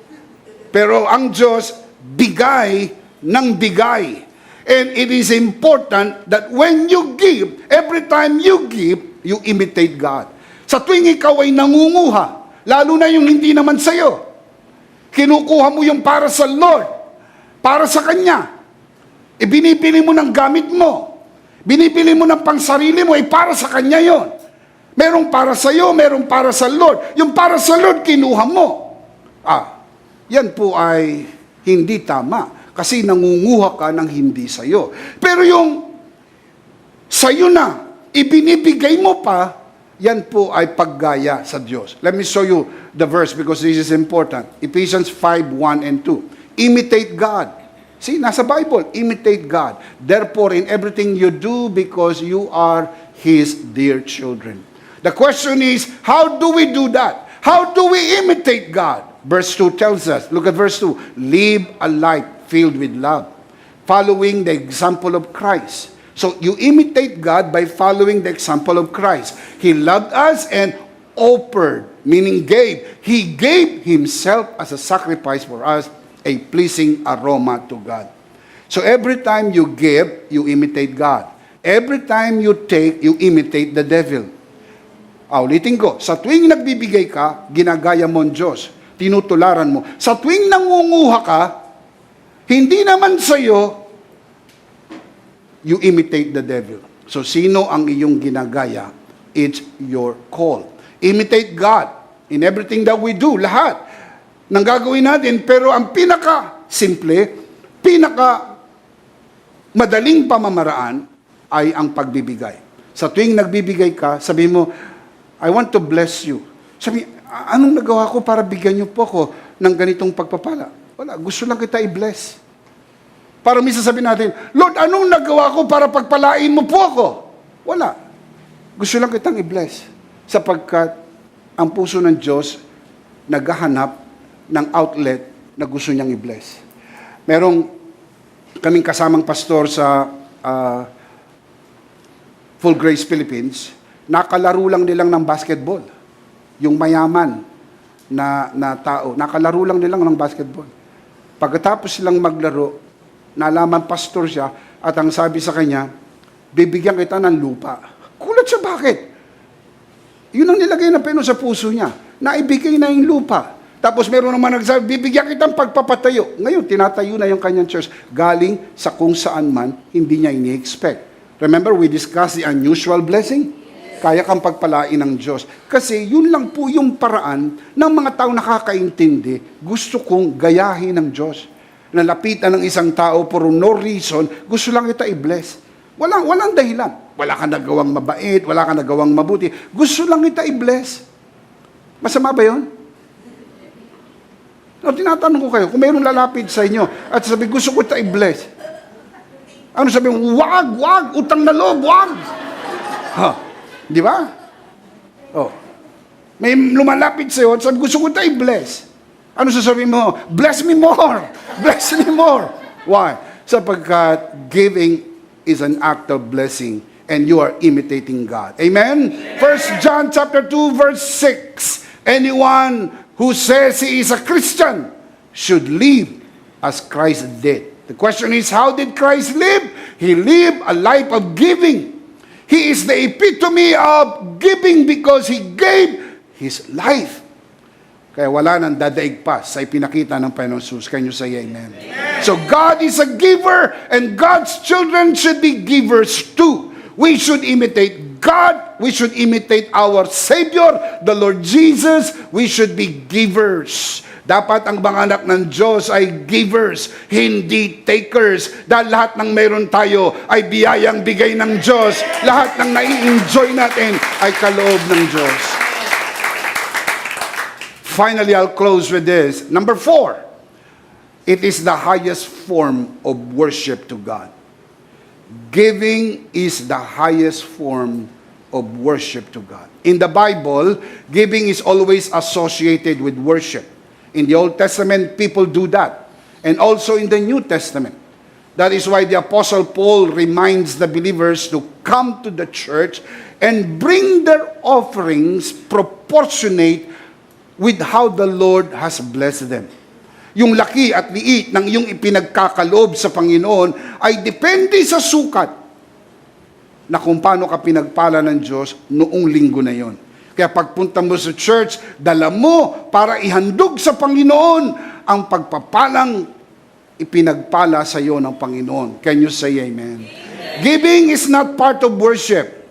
Pero ang Diyos, bigay ng bigay. And it is important that when you give, every time you give, you imitate God. Sa tuwing ikaw ay nangunguha, lalo na yung hindi naman sa'yo, kinukuha mo yung para sa Lord, para sa Kanya. Ibinibili mo ng gamit mo. Binibili mo ng pangsarili mo, ay para sa Kanya yon. Merong para sa iyo, merong para sa Lord. Yung para sa Lord, kinuha mo. Yan po ay hindi tama. Kasi nangunguha ka ng hindi sa iyo. Pero yung sa iyo na, ibinibigay mo pa, yan po ay paggaya sa Diyos. Let me show you the verse because this is important. Ephesians 5:1 and 2. Imitate God. See, nasa Bible, imitate God. Therefore, in everything you do, because you are His dear children. The question is, how do we do that? How do we imitate God? Verse 2 tells us, look at verse 2, live a life filled with love, following the example of Christ. So you imitate God by following the example of Christ. He loved us and offered, meaning gave. He gave Himself as a sacrifice for us, a pleasing aroma to God. So every time you give, you imitate God. Every time you take, you imitate the devil. Ulitin ko, sa tuwing nagbibigay ka, ginagaya mo ang Diyos. Tinutularan mo. Sa tuwing nangunguha ka, hindi naman sa'yo, you imitate the devil. So, sino ang iyong ginagaya? It's your call. Imitate God in everything that we do. Lahat ng gagawin natin. Pero ang pinaka-simple, pinaka-madaling pamamaraan ay ang pagbibigay. Sa tuwing nagbibigay ka, sabi mo, I want to bless you. Sabi, anong nagawa ko para bigyan niyo po ako ng ganitong pagpapala? Wala, gusto lang kita i-bless. Para minsan sabihin natin, Lord, anong nagawa ko para pagpalain mo po ako? Wala. Gusto lang kitang i-bless. Sapagkat ang puso ng Diyos naghahanap ng outlet na gusto niyang i-bless. Merong kaming kasamang pastor sa Full Grace Philippines, nakalaro lang nilang ng basketball. Yung mayaman na tao, nakalaro lang nilang ng basketball. Pagkatapos silang maglaro, nalaman pastor siya, at ang sabi sa kanya, bibigyan kita ng lupa. Kulat siya, bakit? Yun ang nilagay na peno sa puso niya. Naibigay na yung lupa. Tapos meron naman nagsabi, bibigyan kitang pagpapatayo. Ngayon, tinatayo na yung kanyang church. Galing sa kung saan man, hindi niya ini-expect. Remember, we discussed the unusual blessing? Kaya kang pagpalain ng Diyos. Kasi yun lang po yung paraan ng mga tao nakakaintindi, gusto kong gayahin ng Diyos. Nalapitan ng isang tao for no reason, gusto lang kita i-bless. Walang dahilan. Wala kang nagawang mabait, wala kang nagawang mabuti. Gusto lang kita i-bless. Masama ba yun? Tinatanong ko kayo, kung mayroong lalapit sa inyo at sabi, gusto ko kita i-bless. Ano sabi mo? Wag, utang na loob, wag. Di ba? May lumalapit sa'yo at sabi, gusto ko tayo bless. Ano sasabihin mo? Bless me more! Bless me more! Why? Sapagkat giving is an act of blessing and you are imitating God. Amen? 1 John chapter 2 verse 6. Anyone who says he is a Christian should live as Christ did. The question is, how did Christ live? He lived a life of giving. He is the epitome of giving because He gave His life. Kaya wala nang dadaig pa sa ipinakita ng Panginoon Jesus. Can you say amen? So God is a giver and God's children should be givers too. We should imitate God. We should imitate our Savior, the Lord Jesus. We should be givers. Dapat ang mga anak ng Diyos ay givers, hindi takers. Dahil lahat ng meron tayo ay biyayang bigay ng Diyos. Lahat ng nai-enjoy natin ay kaloob ng Diyos. Finally, I'll close with this. Number 4, it is the highest form of worship to God. Giving is the highest form of worship to God. In the Bible, giving is always associated with worship. In the Old Testament, people do that. And also in the New Testament. That is why the Apostle Paul reminds the believers to come to the church and bring their offerings proportionate with how the Lord has blessed them. Yung laki at liit ng iyong ipinagkakaloob sa Panginoon ay depende sa sukat na kung paano ka pinagpala ng Diyos noong linggo na yon. Kaya pagpunta mo sa church, dala mo para ihandog sa Panginoon ang pagpapalang ipinagpala sa iyo ng Panginoon. Can you say amen? Giving is not part of worship.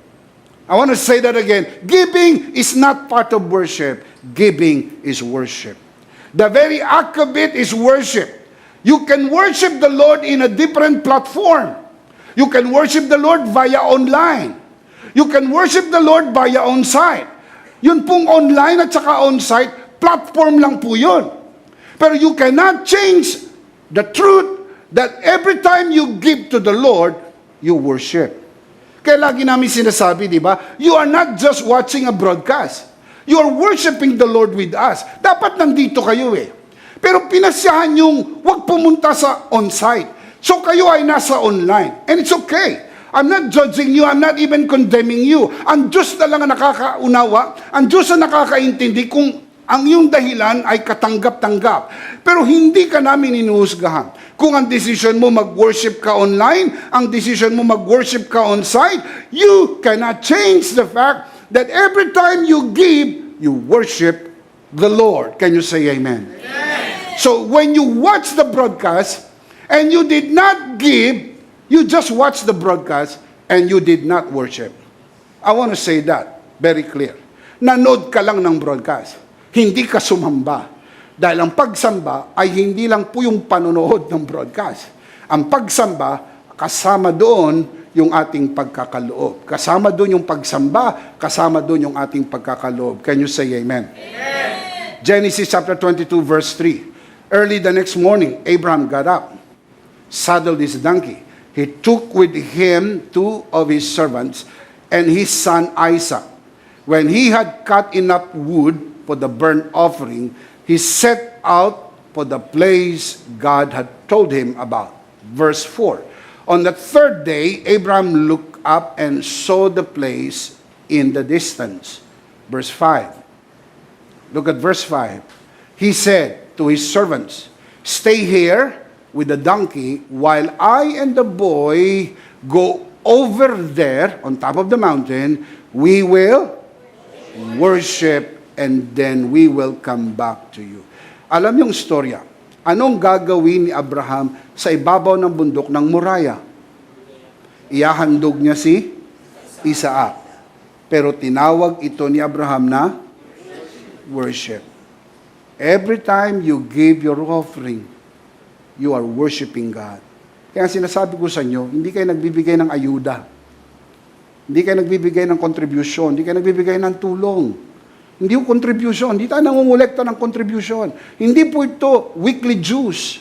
I want to say that again. Giving is not part of worship. Giving is worship. The very act of it is worship. You can worship the Lord in a different platform. You can worship the Lord via online. You can worship the Lord via on-site. Yun pong online at saka on-site, platform lang po yun. Pero you cannot change the truth that every time you give to the Lord, you worship. Kaya lagi namin sinasabi, di ba? You are not just watching a broadcast. You are worshiping the Lord with us. Dapat nandito kayo eh. Pero pinasyahan yung huwag pumunta sa on-site. So kayo ay nasa online. And it's okay. I'm not judging you. I'm not even condemning you. Ang Diyos na lang ang nakakaunawa. Ang Diyos ang nakakaintindi kung ang iyong dahilan ay katanggap-tanggap. Pero hindi ka namin inuhusgahan. Kung ang decision mo mag-worship ka online, ang decision mo mag-worship ka on-site, you cannot change the fact that every time you give, you worship the Lord. Can you say amen? Amen. So when you watch the broadcast and you did not give, you just watched the broadcast and you did not worship. I want to say that very clear. Nanood ka lang ng broadcast. Hindi ka sumamba. Dahil ang pagsamba ay hindi lang po yung panonood ng broadcast. Ang pagsamba, kasama doon yung ating pagkakaloob. Kasama doon yung pagsamba, kasama doon yung ating pagkakaloob. Can you say amen? Amen. Genesis chapter 22 verse 3. Early the next morning, Abraham got up, saddled his donkey. He took with him 2 of his servants and his son Isaac. When he had cut enough wood for the burnt offering, he set out for the place God had told him about. Verse 4. On the 3rd day, Abraham looked up and saw the place in the distance. Verse 5. Look at verse 5. He said to his servants, "Stay here with the donkey while I and the boy go over there on top of the mountain. We will worship and then we will come back to you." Alam yung storya. Anong gagawin ni Abraham sa ibabaw ng bundok ng Moriah? Ihahandog niya si Isaac. Pero tinawag ito ni Abraham na worship. Every time you give your offering, you are worshiping God. Kaya sinasabi ko sa inyo, hindi kayo nagbibigay ng ayuda. Hindi kayo nagbibigay ng contribution. Hindi kayo nagbibigay ng tulong. Hindi yung contribution. Hindi tayo nangungulekta ng contribution. Hindi po ito weekly dues.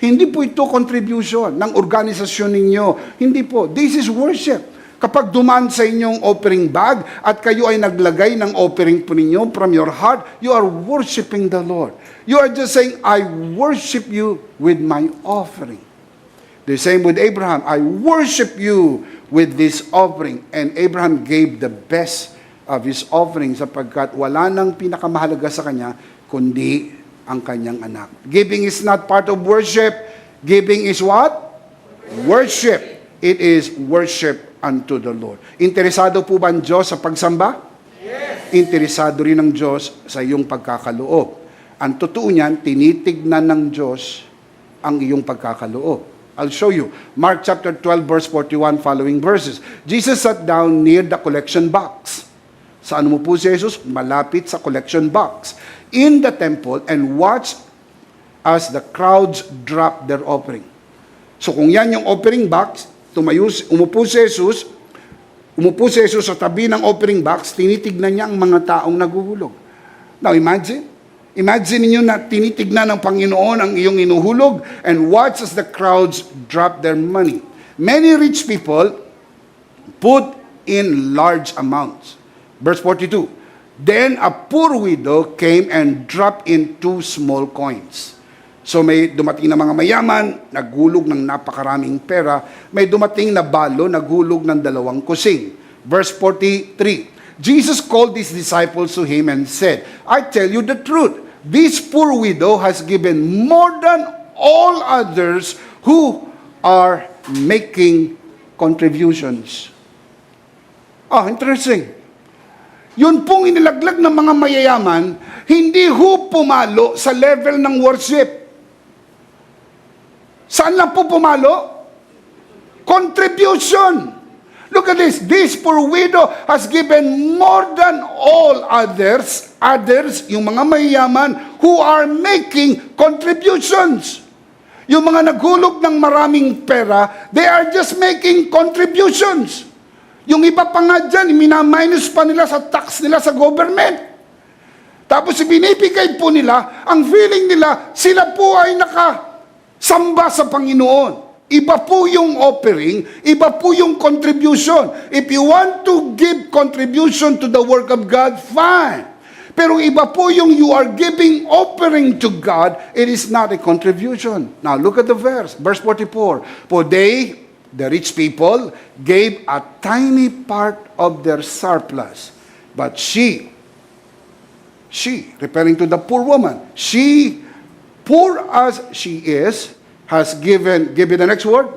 Hindi po ito contribution ng organisasyon ninyo. Hindi po. This is worship. Kapag dumaan sa inyong offering bag at kayo ay naglagay ng offering po ninyo from your heart, you are worshiping the Lord. You are just saying, I worship you with my offering. The same with Abraham. I worship you with this offering. And Abraham gave the best of his offering sapagkat wala nang pinakamahalaga sa kanya kundi ang kanyang anak. Giving is not part of worship. Giving is what? Worship. It is worship unto the Lord. Interesado po ba ang Diyos sa pagsamba? Yes. Interesado rin ang Diyos sa iyong pagkakaloob. Ang totoo niyan, tinitignan ng Diyos ang iyong pagkakaloob. I'll show you. Mark chapter 12 verse 41 following verses. Jesus sat down near the collection box. Saan mo po si Jesus? Malapit sa collection box in the temple and watched as the crowds dropped their offering. So kung yan yung offering box, umupo si Jesus sa tabi ng offering box, tinitignan niya ang mga taong naguhulog. Now imagine, Imagine niyo na tinitignan ng Panginoon ang iyong inuhulog and watch as the crowds drop their money. Many rich people put in large amounts. Verse 42, then a poor widow came and dropped in 2 small coins. So may dumating na mga mayaman, naghulog ng napakaraming pera. May dumating na balo, naghulog ng 2 kusing. Verse 43, Jesus called his disciples to him and said, I tell you the truth, this poor widow has given more than all others who are making contributions. Interesting. Yun pong inilaglag ng mga mayayaman, hindi ho pumalo sa level ng worship. Saan lang po pumalo? Contribution. Look at this. This poor widow has given more than all others, yung mga mayayaman who are making contributions. Yung mga naghulog ng maraming pera, they are just making contributions. Yung iba pa nga dyan, minaminus pa nila sa tax nila sa government. Tapos binibigay po nila, ang feeling nila, sila po ay nakasamba sa Panginoon. Iba po yung offering, iba po yung contribution. If you want to give contribution to the work of God, fine. Pero iba po yung you are giving offering to God, it is not a contribution. Now look at the verse 44. For they, the rich people, gave a tiny part of their surplus. But she, referring to the poor woman, she, poor as she is, has given, give me the next word,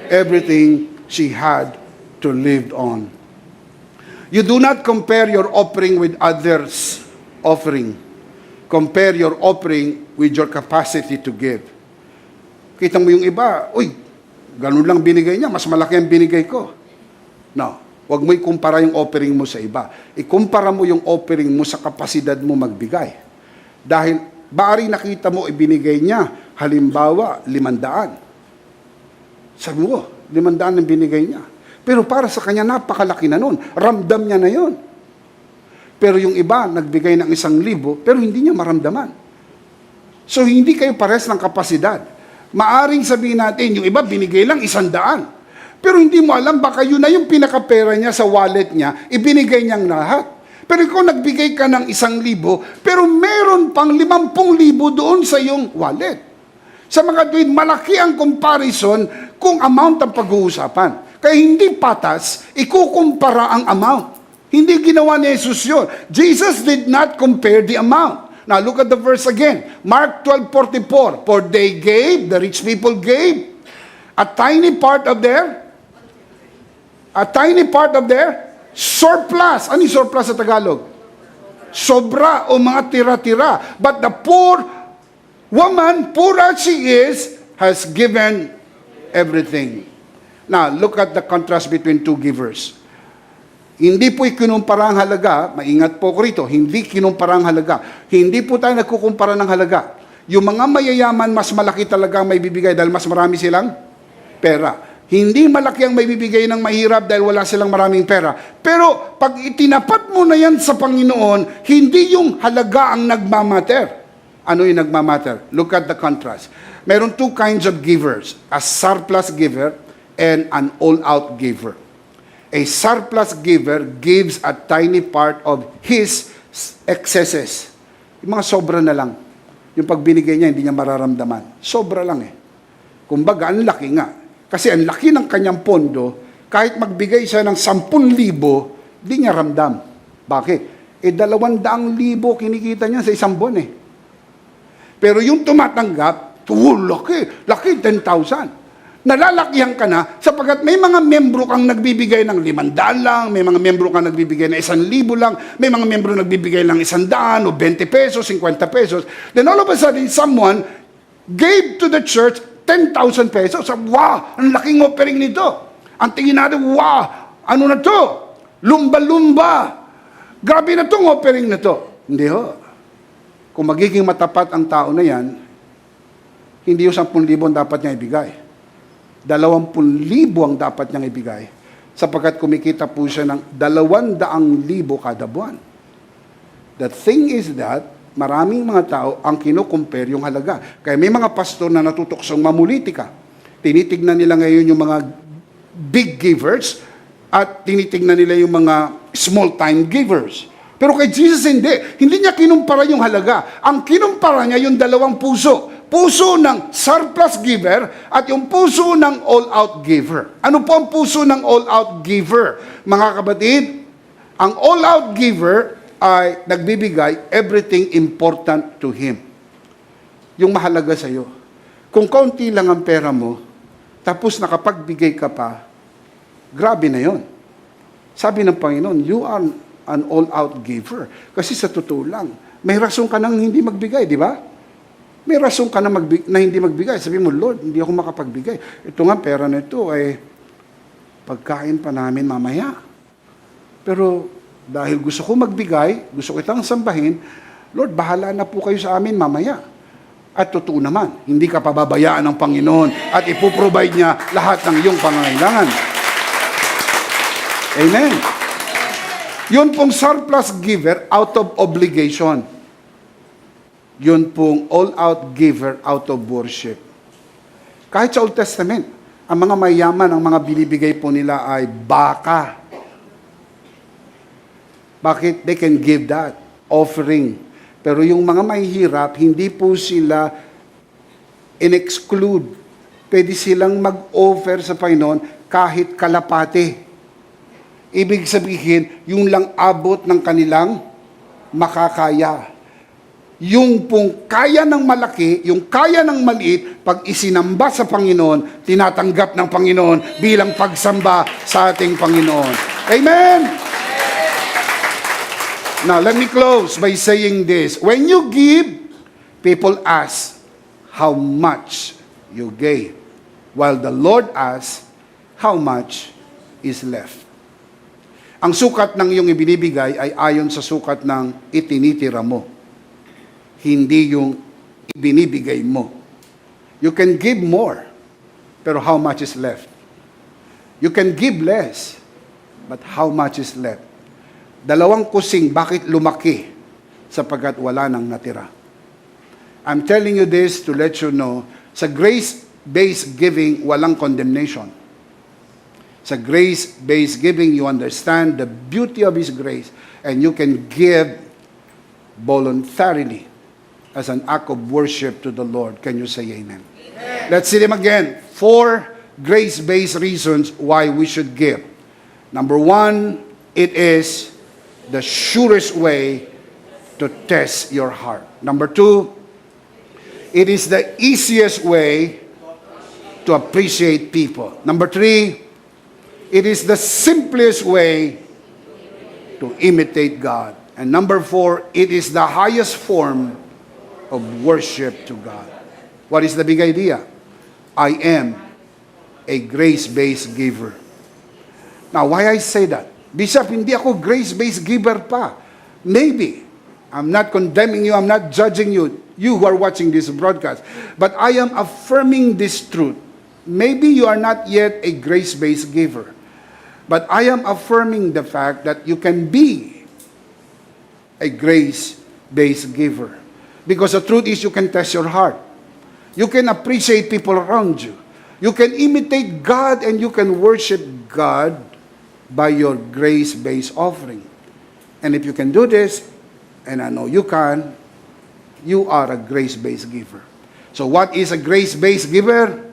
everything she had to live on. You do not compare your offering with others' offering. Compare your offering with your capacity to give. Kita mo yung iba, uy, ganun lang binigay niya, mas malaki ang binigay ko. No, huwag mo ikumpara yung offering mo sa iba. Ikumpara mo yung offering mo sa kapasidad mo magbigay. Dahil, bari nakita mo ibinigay niya, halimbawa, 500. Sabi mo, 500 ang binigay niya. Pero para sa kanya, napakalaki na nun. Ramdam niya na yon. Pero yung iba, nagbigay ng 1,000, pero hindi niya maramdaman. So, hindi kayo pares ng kapasidad. Maaring sabihin natin, yung iba, binigay lang 100. Pero hindi mo alam, baka yun na yung pinakapera niya sa wallet niya, ibinigay niyang lahat. Pero kung nagbigay ka ng 1,000, pero meron pang 50,000 doon sa iyong wallet. Sa mga tuwid, malaki ang comparison kung amount ang pag-uusapan. Kaya hindi patas, ikukumpara ang amount. Hindi ginawa ni Jesus yun. Jesus did not compare the amount. Now look at the verse again. Mark 12:44. For they gave, the rich people gave, a tiny part of their surplus. Ano yung surplus sa Tagalog? Sobra o mga tira-tira. But the poor woman, poor as she is, has given everything. Now, look at the contrast between two givers. Hindi po ikinumpara ang halaga, maingat po ko rito, hindi kinumpara ang halaga. Hindi po tayo nagkukumpara ng halaga. Yung mga mayayaman, mas malaki talaga ang may bibigay dahil mas marami silang pera. Hindi malaki ang may bibigay ng mahirap dahil wala silang maraming pera. Pero pag itinapat mo na yan sa Panginoon, hindi yung halaga ang nagmamatter. Ano yung nagmamatter? Look at the contrast. Meron 2 kinds of givers. A surplus giver and an all-out giver. A surplus giver gives a tiny part of his excesses. Yung mga sobra na lang. Yung pagbinigay niya, hindi niya mararamdaman. Sobra lang eh. Kumbaga, ang laki nga. Kasi ang laki ng kanyang pondo, kahit magbigay siya ng 10,000, hindi niya ramdam. Bakit? 200,000 kinikita niya sa isang buwan eh. Pero yung tumatanggap, laki, 10,000. Nalalakihan ka na sapagkat may mga membro kang nagbibigay ng 500 lang, may mga membro kang nagbibigay ng 1,000 lang, may mga membro nagbibigay ng 100 o 20 pesos, 50 pesos. Then all of a sudden, someone gave to the church 10,000 pesos. Wow, ang laking offering nito. Ang tingin natin, wow, ano na to? Lumba-lumba. Grabe na tong offering na to. Hindi ho. Kung magiging matapat ang tao na yan, hindi yung 10,000 dapat niya ibigay. 20,000 ang dapat niyang ibigay sapagkat kumikita po siya ng 200,000 kada buwan. The thing is that maraming mga tao ang kino-compare yung halaga. Kaya may mga pastor na natutuksong mamulitika. Tinitignan nila ngayon yung mga big givers at tinitignan nila yung mga small-time givers. Pero kay Jesus hindi. Hindi niya kinumpara yung halaga. Ang kinumpara niya yung dalawang puso. Puso ng surplus giver at yung puso ng all-out giver. Ano po ang puso ng all-out giver? Mga kapatid, ang all-out giver ay nagbibigay everything important to him. Yung mahalaga sa iyo. Kung kaunti lang ang pera mo, tapos nakapagbigay ka pa, grabe na yon. Sabi ng Panginoon, you are an all-out giver. Kasi sa totoo lang, may rason ka nang hindi magbigay, di ba? May rason ka na hindi magbigay. Sabi mo, Lord, hindi ako makapagbigay. Ito nga, pera na ito ay pagkain pa namin mamaya. Pero dahil gusto ko magbigay, gusto kitang sambahin, Lord, bahala na po kayo sa amin mamaya. At totoo naman, hindi ka pababayaan ng Panginoon at ipoprovide niya lahat ng iyong pangangailangan. Amen. Yun pong surplus giver out of obligation. Yun pong all-out giver out of worship. Kahit sa Old Testament, ang mga mayaman, ang mga binibigay po nila ay baka. Bakit? They can give that offering. Pero yung mga mahihirap, hindi po sila in-exclude. Pwede silang mag-offer sa Panginoon kahit kalapate. Ibig sabihin, yung lang abot ng kanilang makakaya. Yung pong kaya ng malaki, yung kaya ng maliit, pag isinamba sa Panginoon, tinatanggap ng Panginoon bilang pagsamba sa ating Panginoon. Amen! Now, let me close by saying this. When you give, people ask how much you gave, while the Lord asks how much is left. Ang sukat ng iyong ibinibigay ay ayon sa sukat ng itinitira mo. Hindi yung ibinibigay mo. You can give more, pero how much is left? You can give less, but how much is left? Dalawang kusing, bakit lumaki? Sapagkat wala nang natira. I'm telling you this to let you know, sa grace-based giving, walang condemnation. Sa grace-based giving, you understand the beauty of His grace, and you can give voluntarily as an act of worship to the Lord. Can you say amen? Amen. Let's see them again. 4 grace-based reasons why we should give. Number 1, it is the surest way to test your heart. Number 2, it is the easiest way to appreciate people. Number 3, it is the simplest way to imitate God. And number 4, it is the highest form of worship to God. What is the big idea? I am a grace-based giver. Now, why I say that? Bishop, hindi ako grace-based giver pa. Maybe. I'm not condemning you. I'm not judging you. You who are watching this broadcast. But I am affirming this truth. Maybe you are not yet a grace-based giver. But I am affirming the fact that you can be a grace-based giver. Because the truth is, you can test your heart. You can appreciate people around you. You can imitate God and you can worship God by your grace-based offering. And if you can do this, and I know you can, you are a grace-based giver. So what is a grace-based giver?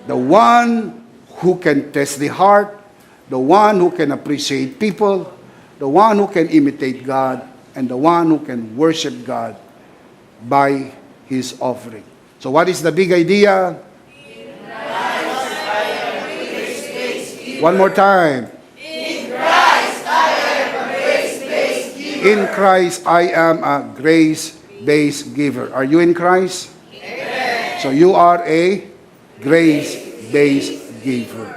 The one who can test the heart, the one who can appreciate people, the one who can imitate God, and the one who can worship God by his offering. So what is the big idea? One more time. In Christ, I am a grace-based giver. In Christ, I am a grace-based giver. Are you in Christ? Amen. So you are a grace-based giver.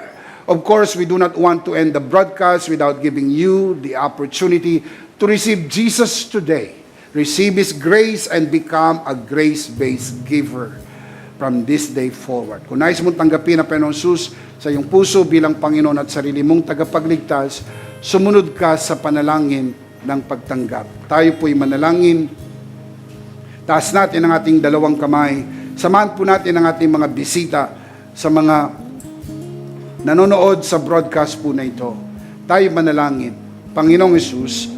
Of course, we do not want to end the broadcast without giving you the opportunity to receive Jesus today. Receive His grace and become a grace-based giver from this day forward. Kung nais mong tanggapin ang Panginoon Jesus sa iyong puso bilang Panginoon at sarili mong tagapagligtas, sumunod ka sa panalangin ng pagtanggap. Tayo po'y manalangin. Taas natin ang ating dalawang kamay. Samahan po natin ang ating mga bisita sa mga nanonood sa broadcast po na ito. Tayo manalangin. Panginoong Hesus,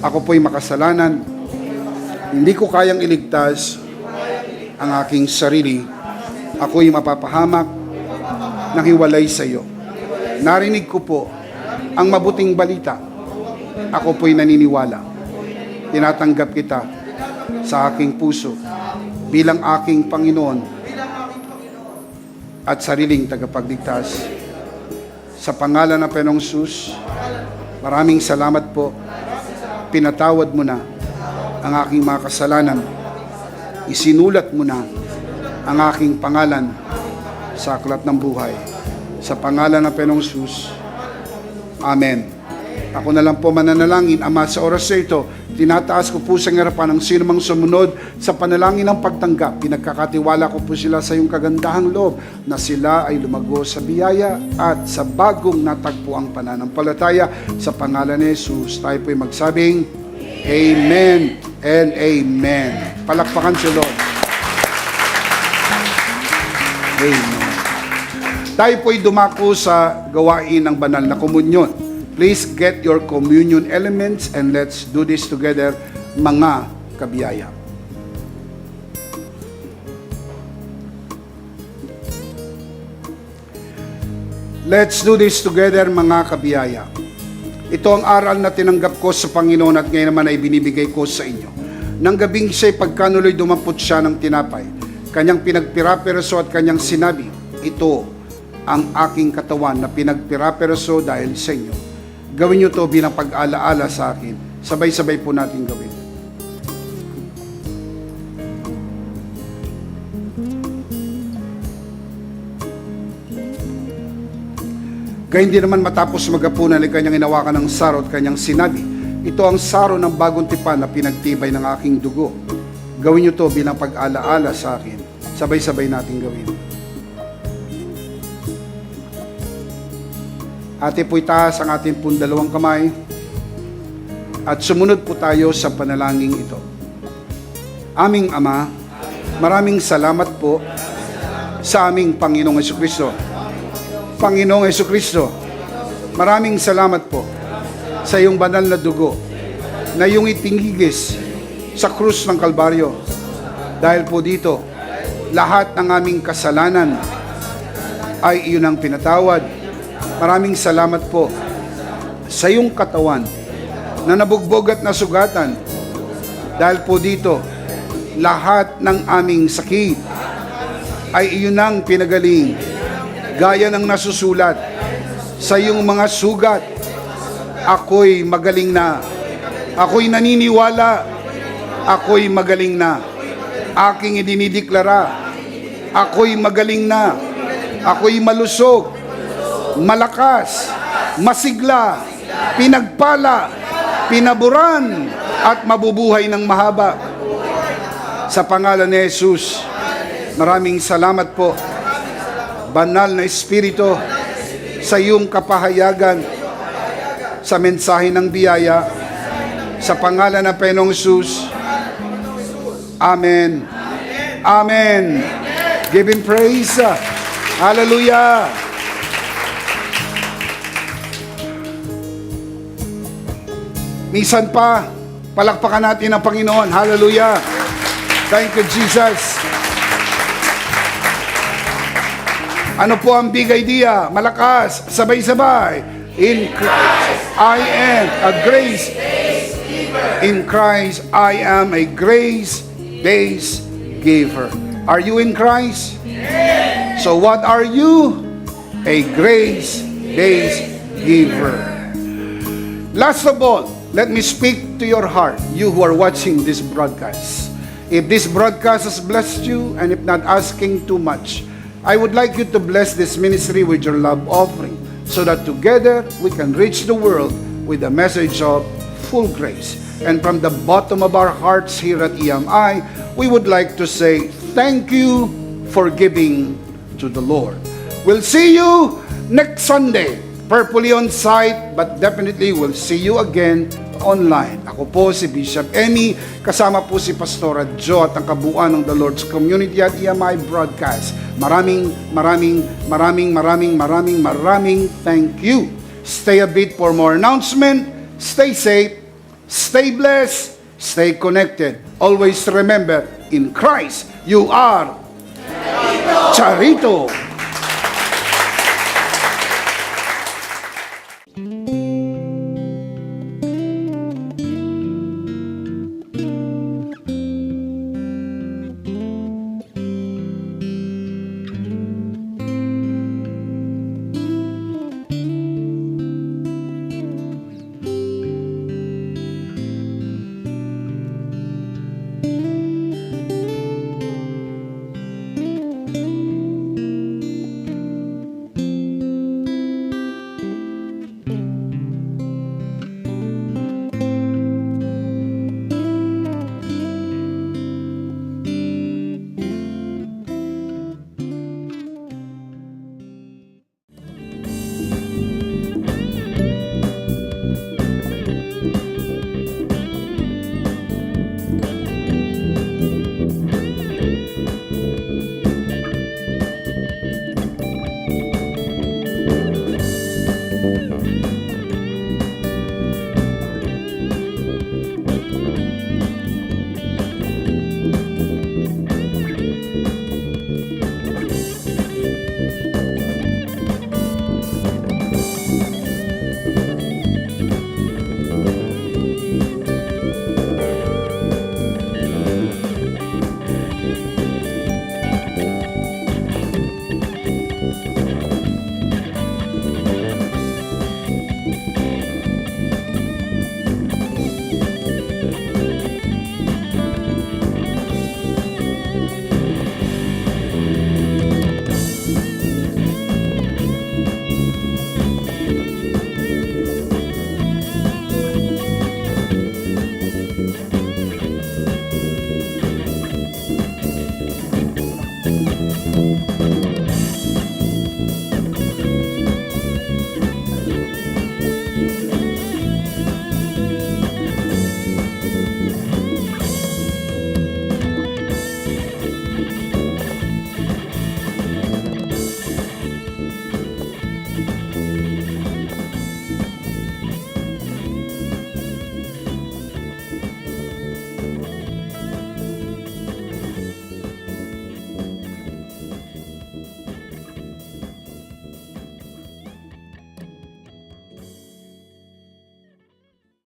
ako po'y makasalanan. Hindi ko kayang iligtas ang aking sarili. Ako'y mapapahamak nang hiwalay sa iyo. Narinig ko po ang mabuting balita. Ako po'y naniniwala. Tinatanggap kita sa aking puso bilang aking Panginoon at sariling tagapagligtas. Sa pangalan ng Panginoong Hesus, maraming salamat po. Pinatawad mo na ang aking mga kasalanan. Isinulat mo na ang aking pangalan sa aklat ng buhay. Sa pangalan ng Panginoong Hesus, Amen. Ako na lang po mananalangin, Ama, sa oras na ito, tinataas ko po sa harapan ng sino mang sumunod sa panalangin ng pagtanggap. Pinagkakatiwala ko po sila sa iyong kagandahang loob na sila ay lumago sa biyaya at sa bagong natagpuang pananampalataya. Sa pangalan ni Jesus, tayo po'y magsabing, Amen and Amen. Palakpakan si Lord. Amen. Tayo po'y dumako sa gawain ng banal na komunyon. Please get your communion elements and let's do this together, mga kabiyaya. Let's do this together, mga kabiyaya. Ito ang aral na tinanggap ko sa Panginoon at ngayon naman ay binibigay ko sa inyo. Nang gabing siya'y pagkanuloy dumampot siya ng tinapay, kanyang pinagpira-piraso at kanyang sinabi, ito ang aking katawan na pinagpira-piraso dahil sa inyo. Gawin niyo to bilang pag-alaala sa akin. Sabay-sabay po natin gawin. Gayun din naman matapos magapunan ay kanyang inawakan ng saro at kanyang sinabi, ito ang saro ng bagong tipan na pinagtibay ng aking dugo. Gawin niyo to bilang pag-alaala sa akin. Sabay-sabay natin gawin. Ate po'y taas ang ating pong dalawang kamay at sumunod po tayo sa panalangin ito. Aming Ama, maraming salamat po sa aming Panginoong Hesukristo. Panginoong Hesukristo, maraming salamat po sa iyong banal na dugo na iyong itinggigis sa krus ng Kalbaryo. Dahil po dito, lahat ng aming kasalanan ay iyon ang pinatawad. Maraming salamat po sa iyong katawan na nabugbog at nasugatan. Dahil po dito, lahat ng aming sakit ay iyon ang pinagaling. Gaya ng nasusulat sa iyong mga sugat, ako'y magaling na. Ako'y naniniwala. Ako'y magaling na. Aking idinideklara. Ako'y magaling na. Ako'y malusog, malakas, masigla, pinagpala, pinaburan, at mabubuhay ng mahaba. Sa pangalan ni Jesus, maraming salamat po, Banal na Espiritu, sa iyong kapahayagan, sa mensahe ng biyaya, sa pangalan ng Panginoong Jesus. Amen. Amen. Give Him praise. Hallelujah. Minsan pa, palakpakan natin ang Panginoon. Hallelujah. Thank you, Jesus. Ano po ang big idea? Malakas, sabay-sabay. In Christ, I am a grace. In Christ, I am a grace-based giver. Are you in Christ? So what are you? A grace-based giver. Last of all, let me speak to your heart, you who are watching this broadcast. If this broadcast has blessed you, and if not asking too much, I would like you to bless this ministry with your love offering, so that together we can reach the world with a message of full grace. And from the bottom of our hearts here at EMI, we would like to say thank you for giving to the Lord. We'll see you next Sunday, purposely on site, but definitely we'll see you again online. Ako po si Bishop Emmy, kasama po si Pastora Jo at ang kabuuan ng The Lord's Community at EMI Broadcast. Maraming thank you. Stay a bit for more announcement. Stay safe, stay blessed, stay connected. Always remember, in Christ, you are Charito.